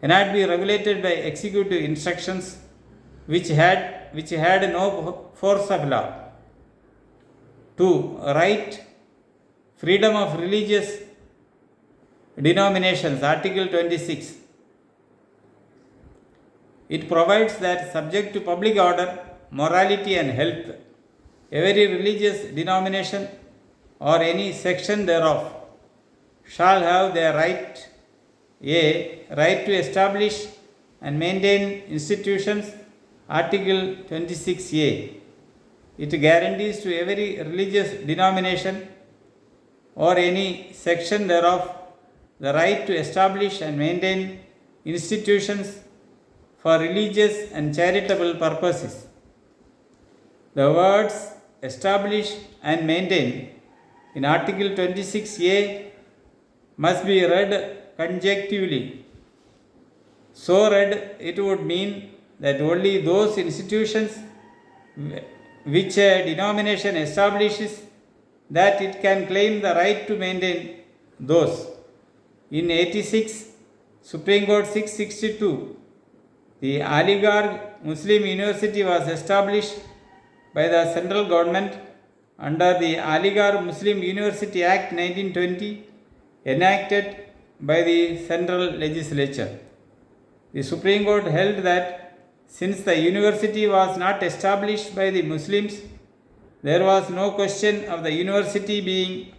Speaker 1: cannot be regulated by executive instructions which had no force of law. 2. Right, freedom of religious denominations, Article 26. It provides that, subject to public order, morality and health, every religious denomination or any section thereof shall have their right, a right to establish and maintain institutions, Article 26a. It guarantees to every religious denomination or any section thereof the right to establish and maintain institutions for religious and charitable purposes. The words establish and maintain in Article 26a must be read conjunctively. So read, it would mean that only those institutions which a denomination establishes, that it can claim the right to maintain those. In 86, Supreme Court 662, the Aligarh Muslim University was established by the central government under the Aligarh Muslim University Act 1920, enacted by the central legislature. The Supreme Court held that since the university was not established by the Muslims, there was no question of the university being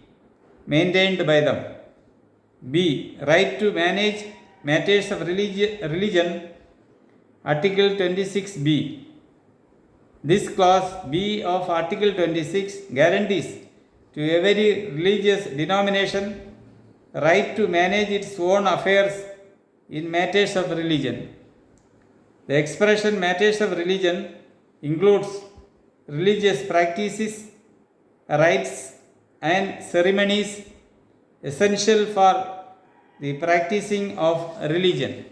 Speaker 1: maintained by them. B. Right to manage matters of religion, Article 26b. This clause B of Article 26 guarantees to every religious denomination right to manage its own affairs in matters of religion. The expression matters of religion includes religious practices, rites and ceremonies essential for the practicing of religion.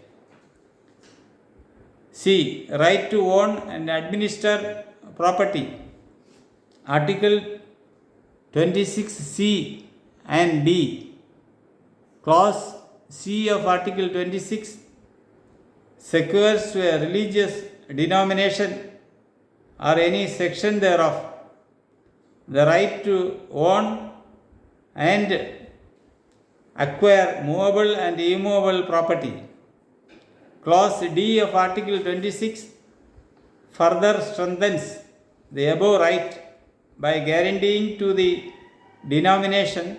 Speaker 1: C. Right to own and administer property, Article 26C and D. Clause C of Article 26 secures to a religious denomination or any section thereof the right to own and acquire movable and immovable property. Clause D of Article 26 further strengthens the above right by guaranteeing to the denomination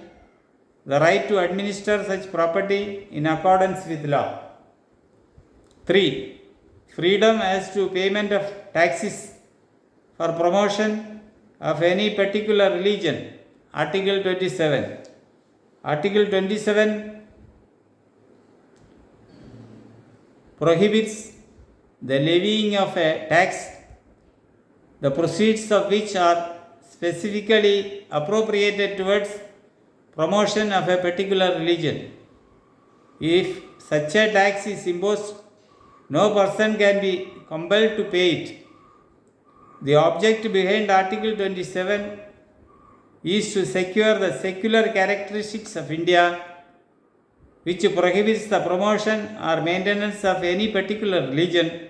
Speaker 1: the right to administer such property in accordance with law. 3. Freedom as to payment of taxes for promotion of any particular religion, Article 27. Article 27 prohibits the levying of a tax, the proceeds of which are specifically appropriated towards promotion of a particular religion. If such a tax is imposed, no person can be compelled to pay it. The object behind Article 27 is to secure the secular characteristics of India, which prohibits the promotion or maintenance of any particular religion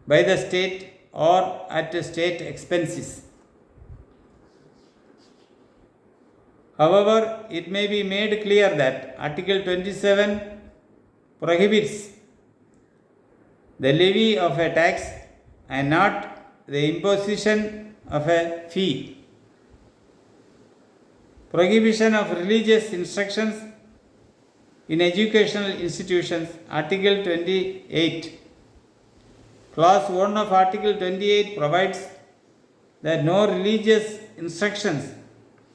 Speaker 1: by the state or at state expenses. However, it may be made clear that Article 27 prohibits the levy of a tax and not the imposition of a fee. Prohibition of religious instructions in educational institutions, Article 28. Clause 1 of Article 28 provides that no religious instructions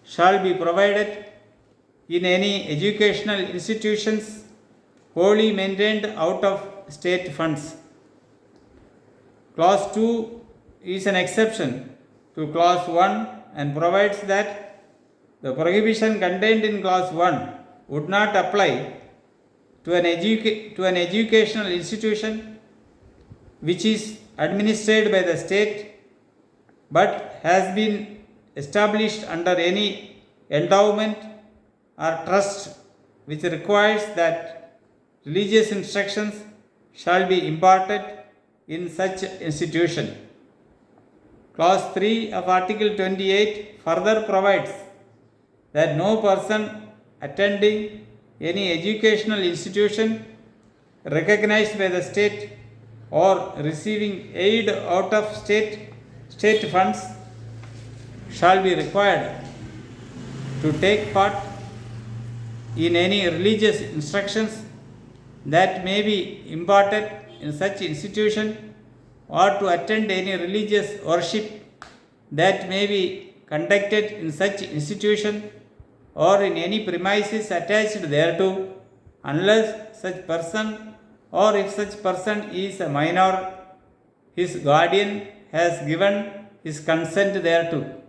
Speaker 1: shall be provided in any educational institutions wholly maintained out of state funds. Clause 2 is an exception to Clause 1 and provides that the prohibition contained in Clause 1 would not apply to an educational institution which is administered by the state but has been established under any endowment or trust which requires that religious instructions shall be imparted in such institution. Clause 3 of Article 28 further provides that no person attending any educational institution recognized by the state or receiving aid out of state funds shall be required to take part in any religious instructions that may be imparted in such institution or to attend any religious worship that may be conducted in such institution or in any premises attached thereto, unless such person or if such person is a minor, his guardian has given his consent thereto.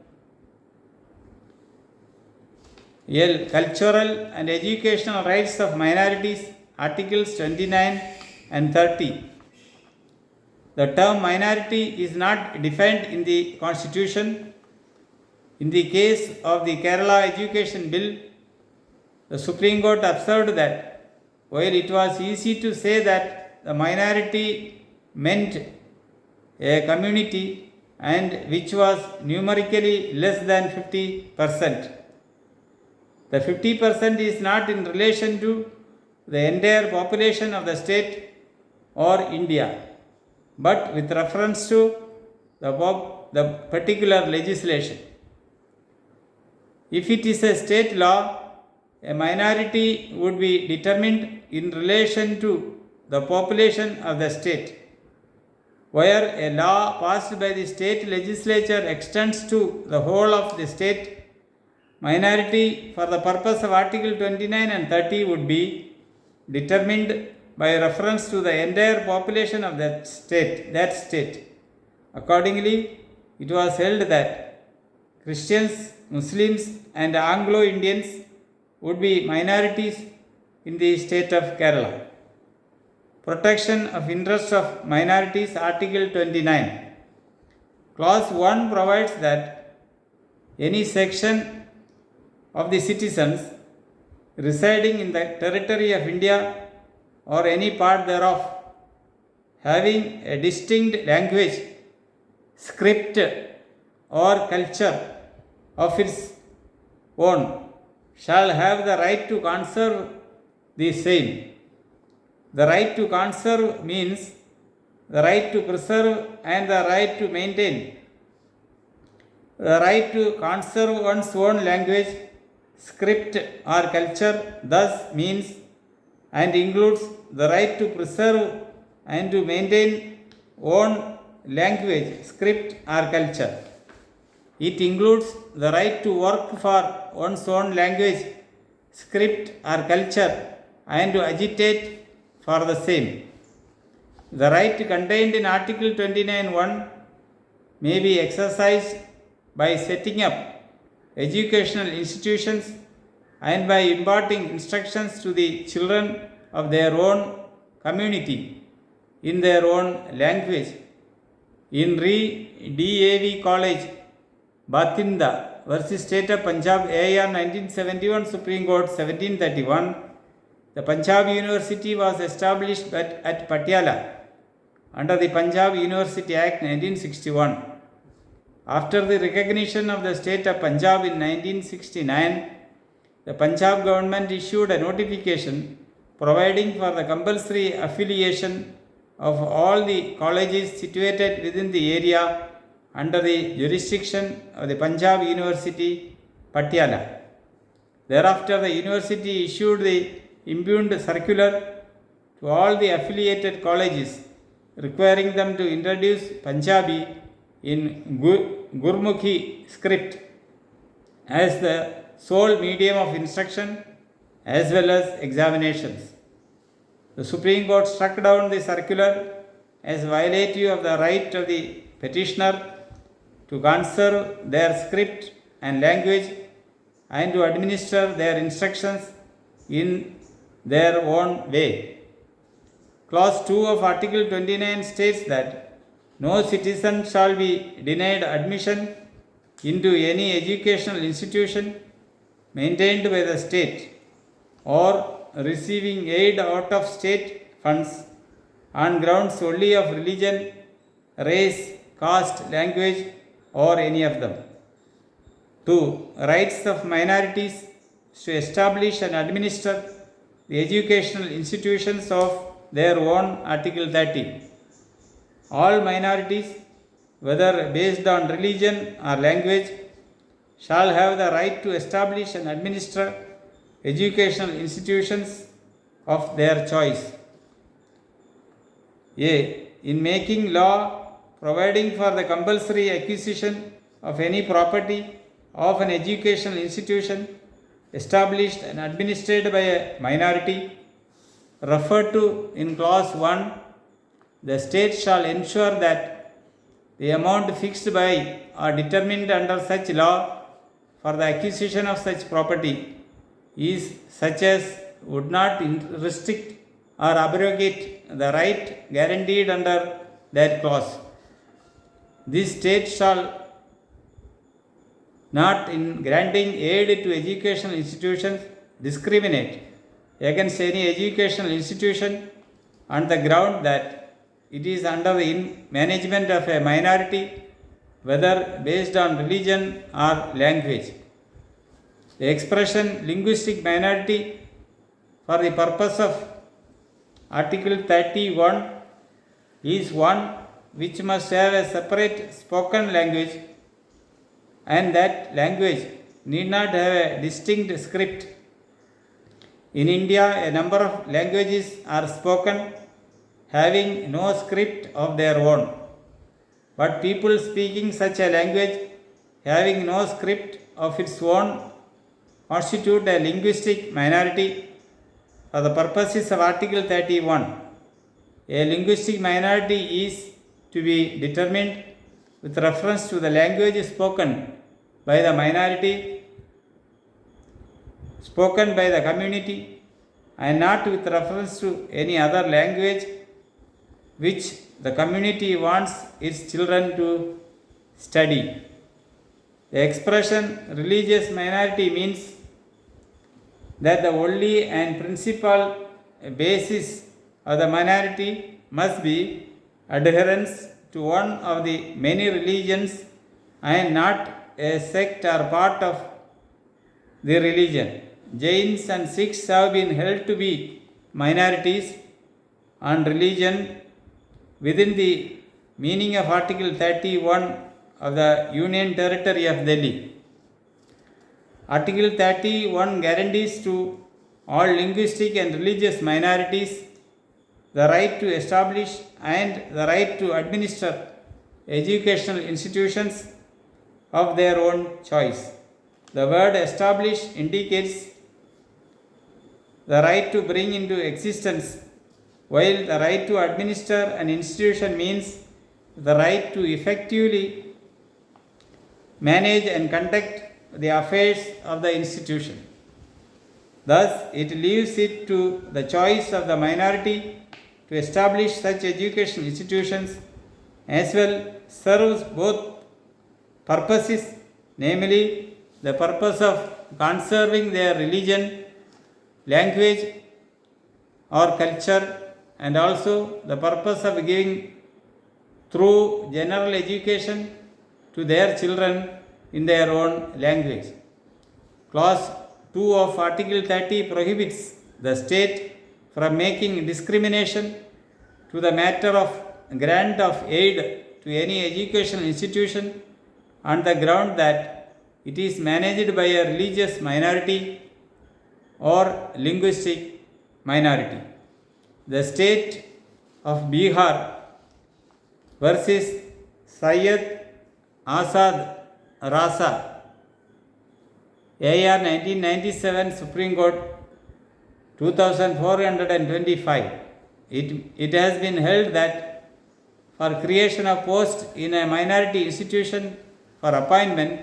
Speaker 1: L. Cultural and educational rights of minorities, Articles 29 and 30. The term minority is not defined in the Constitution. In the case of the Kerala Education Bill, the Supreme Court observed that while it was easy to say that the minority meant a community and which was numerically less than 50%, the 50% is not in relation to the entire population of the state or India, but with reference to the particular legislation. If it is a state law, a minority would be determined in relation to the population of the state. Where a law passed by the state legislature extends to the whole of the state, minority for the purpose of Article 29 and 30 would be determined by reference to the entire population of that state. Accordingly, it was held that Christians, Muslims and Anglo-Indians would be minorities in the state of Kerala. Protection of interests of minorities, Article 29. Clause 1 provides that any section of the citizens residing in the territory of India or any part thereof having a distinct language, script or culture of its own shall have the right to conserve the same. The right to conserve means the right to preserve and the right to maintain. The right to conserve one's own language, script or culture thus means and includes the right to preserve and to maintain own language, script or culture. It includes the right to work for one's own language, script or culture and to agitate for the same. The right contained in Article 29(1) may be exercised by setting up educational institutions and by imparting instructions to the children of their own community in their own language. In DAV College, Bathinda versus State of Punjab, AR 1971, Supreme Court 1731, the Punjab University was established at Patiala under the Punjab University Act 1961. After the recognition of the state of Punjab in 1969, the Punjab government issued a notification providing for the compulsory affiliation of all the colleges situated within the area under the jurisdiction of the Punjab University, Patiala. Thereafter, the university issued the impugned circular to all the affiliated colleges, requiring them to introduce Punjabi in Gurmukhi script as the sole medium of instruction as well as examinations. The Supreme Court struck down the circular as violative of the right of the petitioner to conserve their script and language and to administer their instructions in their own way. Clause 2 of Article 29 states that no citizen shall be denied admission into any educational institution maintained by the state or receiving aid out of state funds on grounds only of religion, race, caste, language, or any of them. 2. Rights of minorities to establish and administer the educational institutions of their own. Article 30. All minorities, whether based on religion or language, shall have the right to establish and administer educational institutions of their choice. A. In making law providing for the compulsory acquisition of any property of an educational institution established and administered by a minority, referred to in clause 1, the state shall ensure that the amount fixed by or determined under such law for the acquisition of such property is such as would not restrict or abrogate the right guaranteed under that clause. This state shall not, in granting aid to educational institutions, discriminate against any educational institution on the ground that it is under the management of a minority, whether based on religion or language. The expression linguistic minority for the purpose of Article 31 is one which must have a separate spoken language, and that language need not have a distinct script. In India, a number of languages are spoken having no script of their own, but people speaking such a language having no script of its own constitute a linguistic minority for the purposes of Article 31. A linguistic minority is to be determined with reference to the language spoken by the minority, spoken by the community, and not with reference to any other language which the community wants its children to study. The expression religious minority means that the only and principal basis of the minority must be adherence to one of the many religions and not a sect or part of the religion. Jains and Sikhs have been held to be minorities on religion within the meaning of Article 31 of the Union Territory of Delhi. Article 31 guarantees to all linguistic and religious minorities the right to establish and the right to administer educational institutions of their own choice. The word establish indicates the right to bring into existence, while the right to administer an institution means the right to effectively manage and conduct the affairs of the institution. Thus, it leaves it to the choice of the minority to establish such educational institutions, as well serves both purposes, namely the purpose of conserving their religion, language, or culture, and also the purpose of giving through general education to their children in their own language. Clause 2 of Article 30 prohibits the state from making discrimination to the matter of grant of aid to any educational institution on the ground that it is managed by a religious minority or linguistic minority. The state of Bihar versus Syed Asad Rasa, AR 1997, Supreme Court 2425. It has been held that for creation of post in a minority institution for appointment,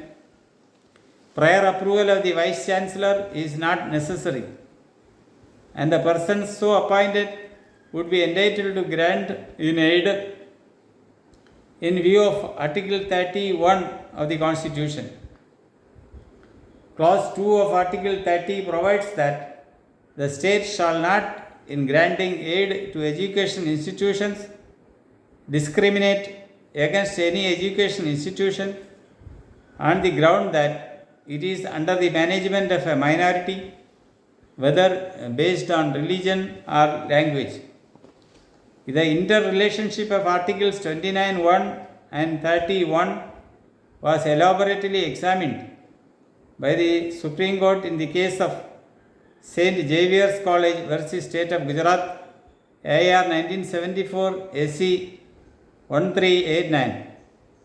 Speaker 1: prior approval of the Vice Chancellor is not necessary, and the person so appointed would be entitled to grant in aid in view of Article 31 of the Constitution. Clause 2 of Article 30 provides that the state shall not, in granting aid to education institutions, discriminate against any education institution on the ground that it is under the management of a minority, whether based on religion or language. The interrelationship of Articles 29(1) and 31 was elaborately examined by the Supreme Court in the case of St. Xavier's College versus State of Gujarat, AR 1974, SC 1389.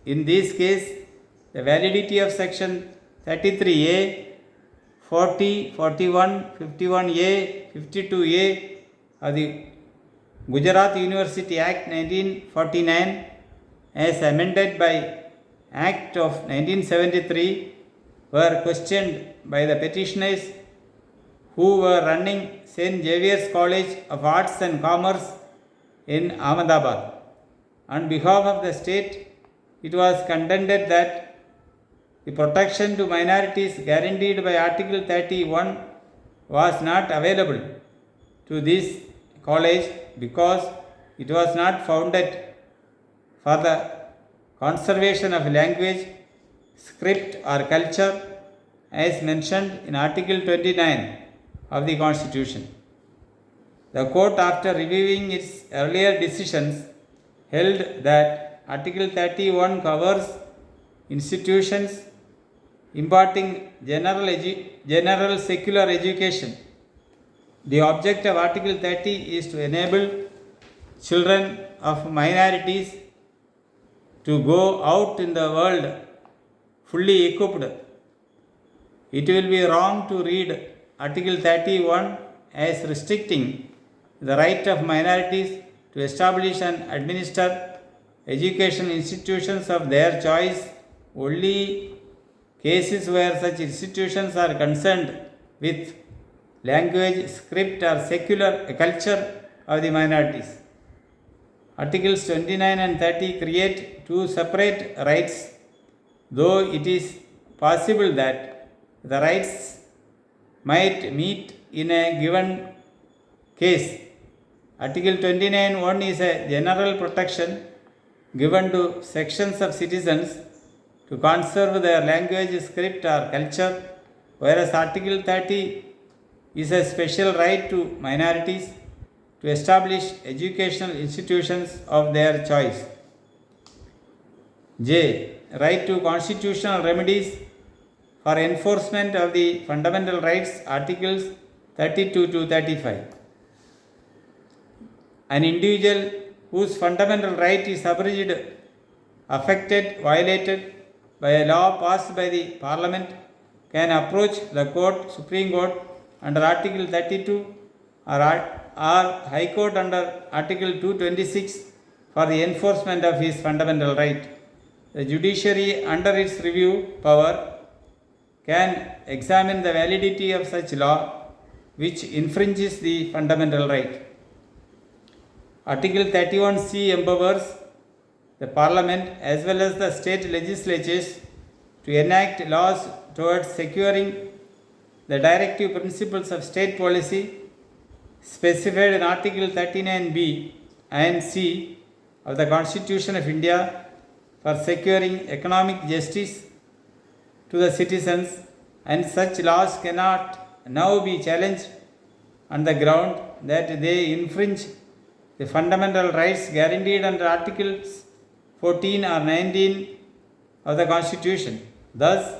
Speaker 1: In this case, the validity of Section 33A, 40, 41, 51A, 52A of the Gujarat University Act 1949 as amended by Act of 1973 were questioned by the petitioners who were running St. Xavier's College of Arts and Commerce in Ahmedabad. On behalf of the state, it was contended that the protection to minorities guaranteed by Article 31 was not available to this college because it was not founded for the conservation of language, script or culture as mentioned in Article 29 of the Constitution. The court, after reviewing its earlier decisions, held that Article 31 covers institutions imparting general secular education. The object of Article 30 is to enable children of minorities to go out in the world fully equipped. It will be wrong to read Article 31 as restricting the right of minorities to establish and administer education institutions of their choice only cases where such institutions are concerned with language, script or secular culture of the minorities. Articles 29 and 30 create two separate rights, though it is possible that the rights might meet in a given case. Article 29(1) is a general protection given to sections of citizens to conserve their language, script or culture, whereas Article 30 is a special right to minorities to establish educational institutions of their choice. J. Right to constitutional remedies for enforcement of the fundamental rights, Articles 32 to 35. An individual whose fundamental right is abridged, affected, violated by a law passed by the Parliament can approach the court, Supreme Court under Article 32 or High Court under Article 226 for the enforcement of his fundamental right. The judiciary under its review power can examine the validity of such law which infringes the fundamental right. Article 31C empowers the Parliament as well as the state legislatures to enact laws towards securing the directive principles of state policy specified in Article 39B and C of the Constitution of India for securing economic justice to the citizens, and such laws cannot now be challenged on the ground that they infringe the fundamental rights guaranteed under Articles 14 or 19 of the Constitution. Thus,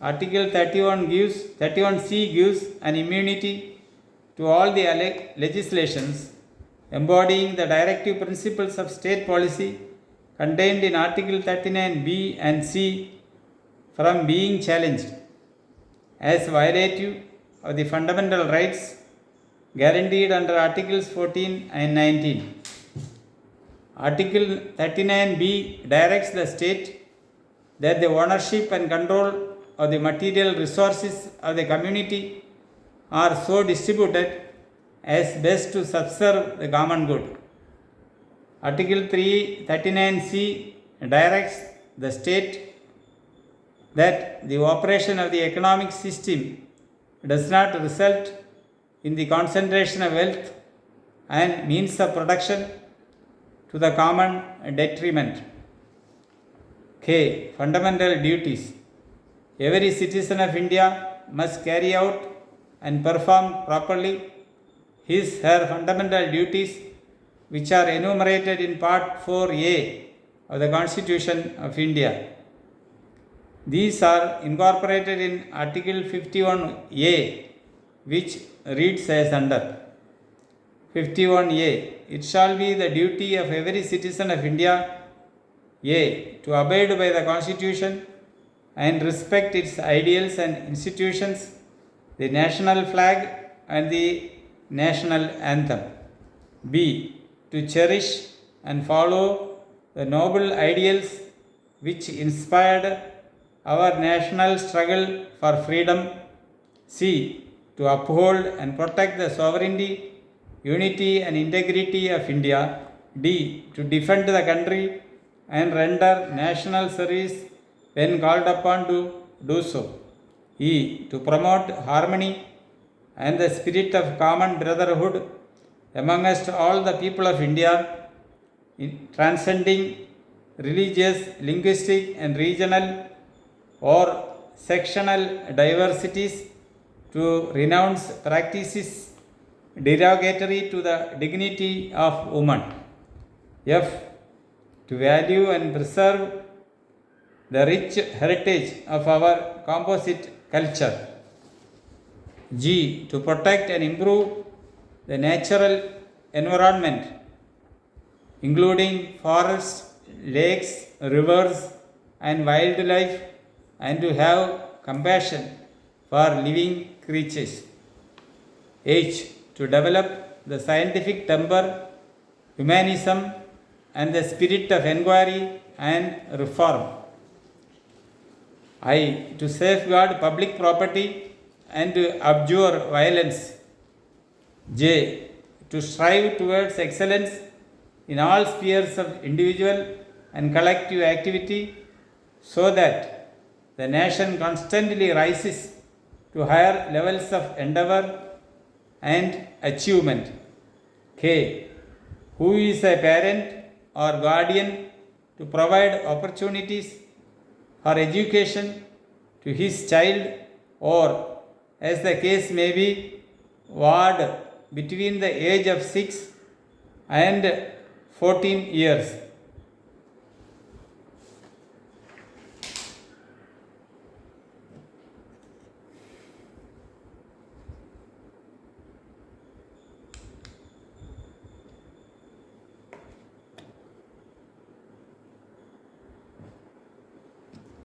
Speaker 1: Article 31C gives an immunity to all the legislations embodying the directive principles of state policy contained in Article 39B and C from being challenged as violative of the fundamental rights guaranteed under Articles 14 and 19. Article 39B directs the state that the ownership and control of the material resources of the community are so distributed as best to subserve the common good. Article 339C directs the state that the operation of the economic system does not result in the concentration of wealth and means of production to the common detriment. K. Fundamental duties. Every citizen of India must carry out and perform properly her fundamental duties, which are enumerated in Part 4A of the Constitution of India. These are incorporated in Article 51A, which reads as under. 51A. It shall be the duty of every citizen of India A. to abide by the Constitution and respect its ideals and institutions, the national flag and the national anthem. B. to cherish and follow the noble ideals which inspired our national struggle for freedom. C. to uphold and protect the sovereignty, unity and integrity of India. D. to defend the country and render national service when called upon to do so. E. to promote harmony and the spirit of common brotherhood amongst all the people of India, transcending religious, linguistic and regional or sectional diversities, to renounce practices derogatory to the dignity of woman. F. to value and preserve the rich heritage of our composite culture. G. to protect and improve the natural environment, including forests, lakes, rivers, and wildlife, and to have compassion for living creatures. H. to develop the scientific temper, humanism, and the spirit of inquiry and reform. I. to safeguard public property and to abjure violence. J. to strive towards excellence in all spheres of individual and collective activity, so that the nation constantly rises to higher levels of endeavor and achievement. K. who is a parent or guardian, to provide opportunities for education to his child, or, as the case may be, ward between the age of 6 and 14 years.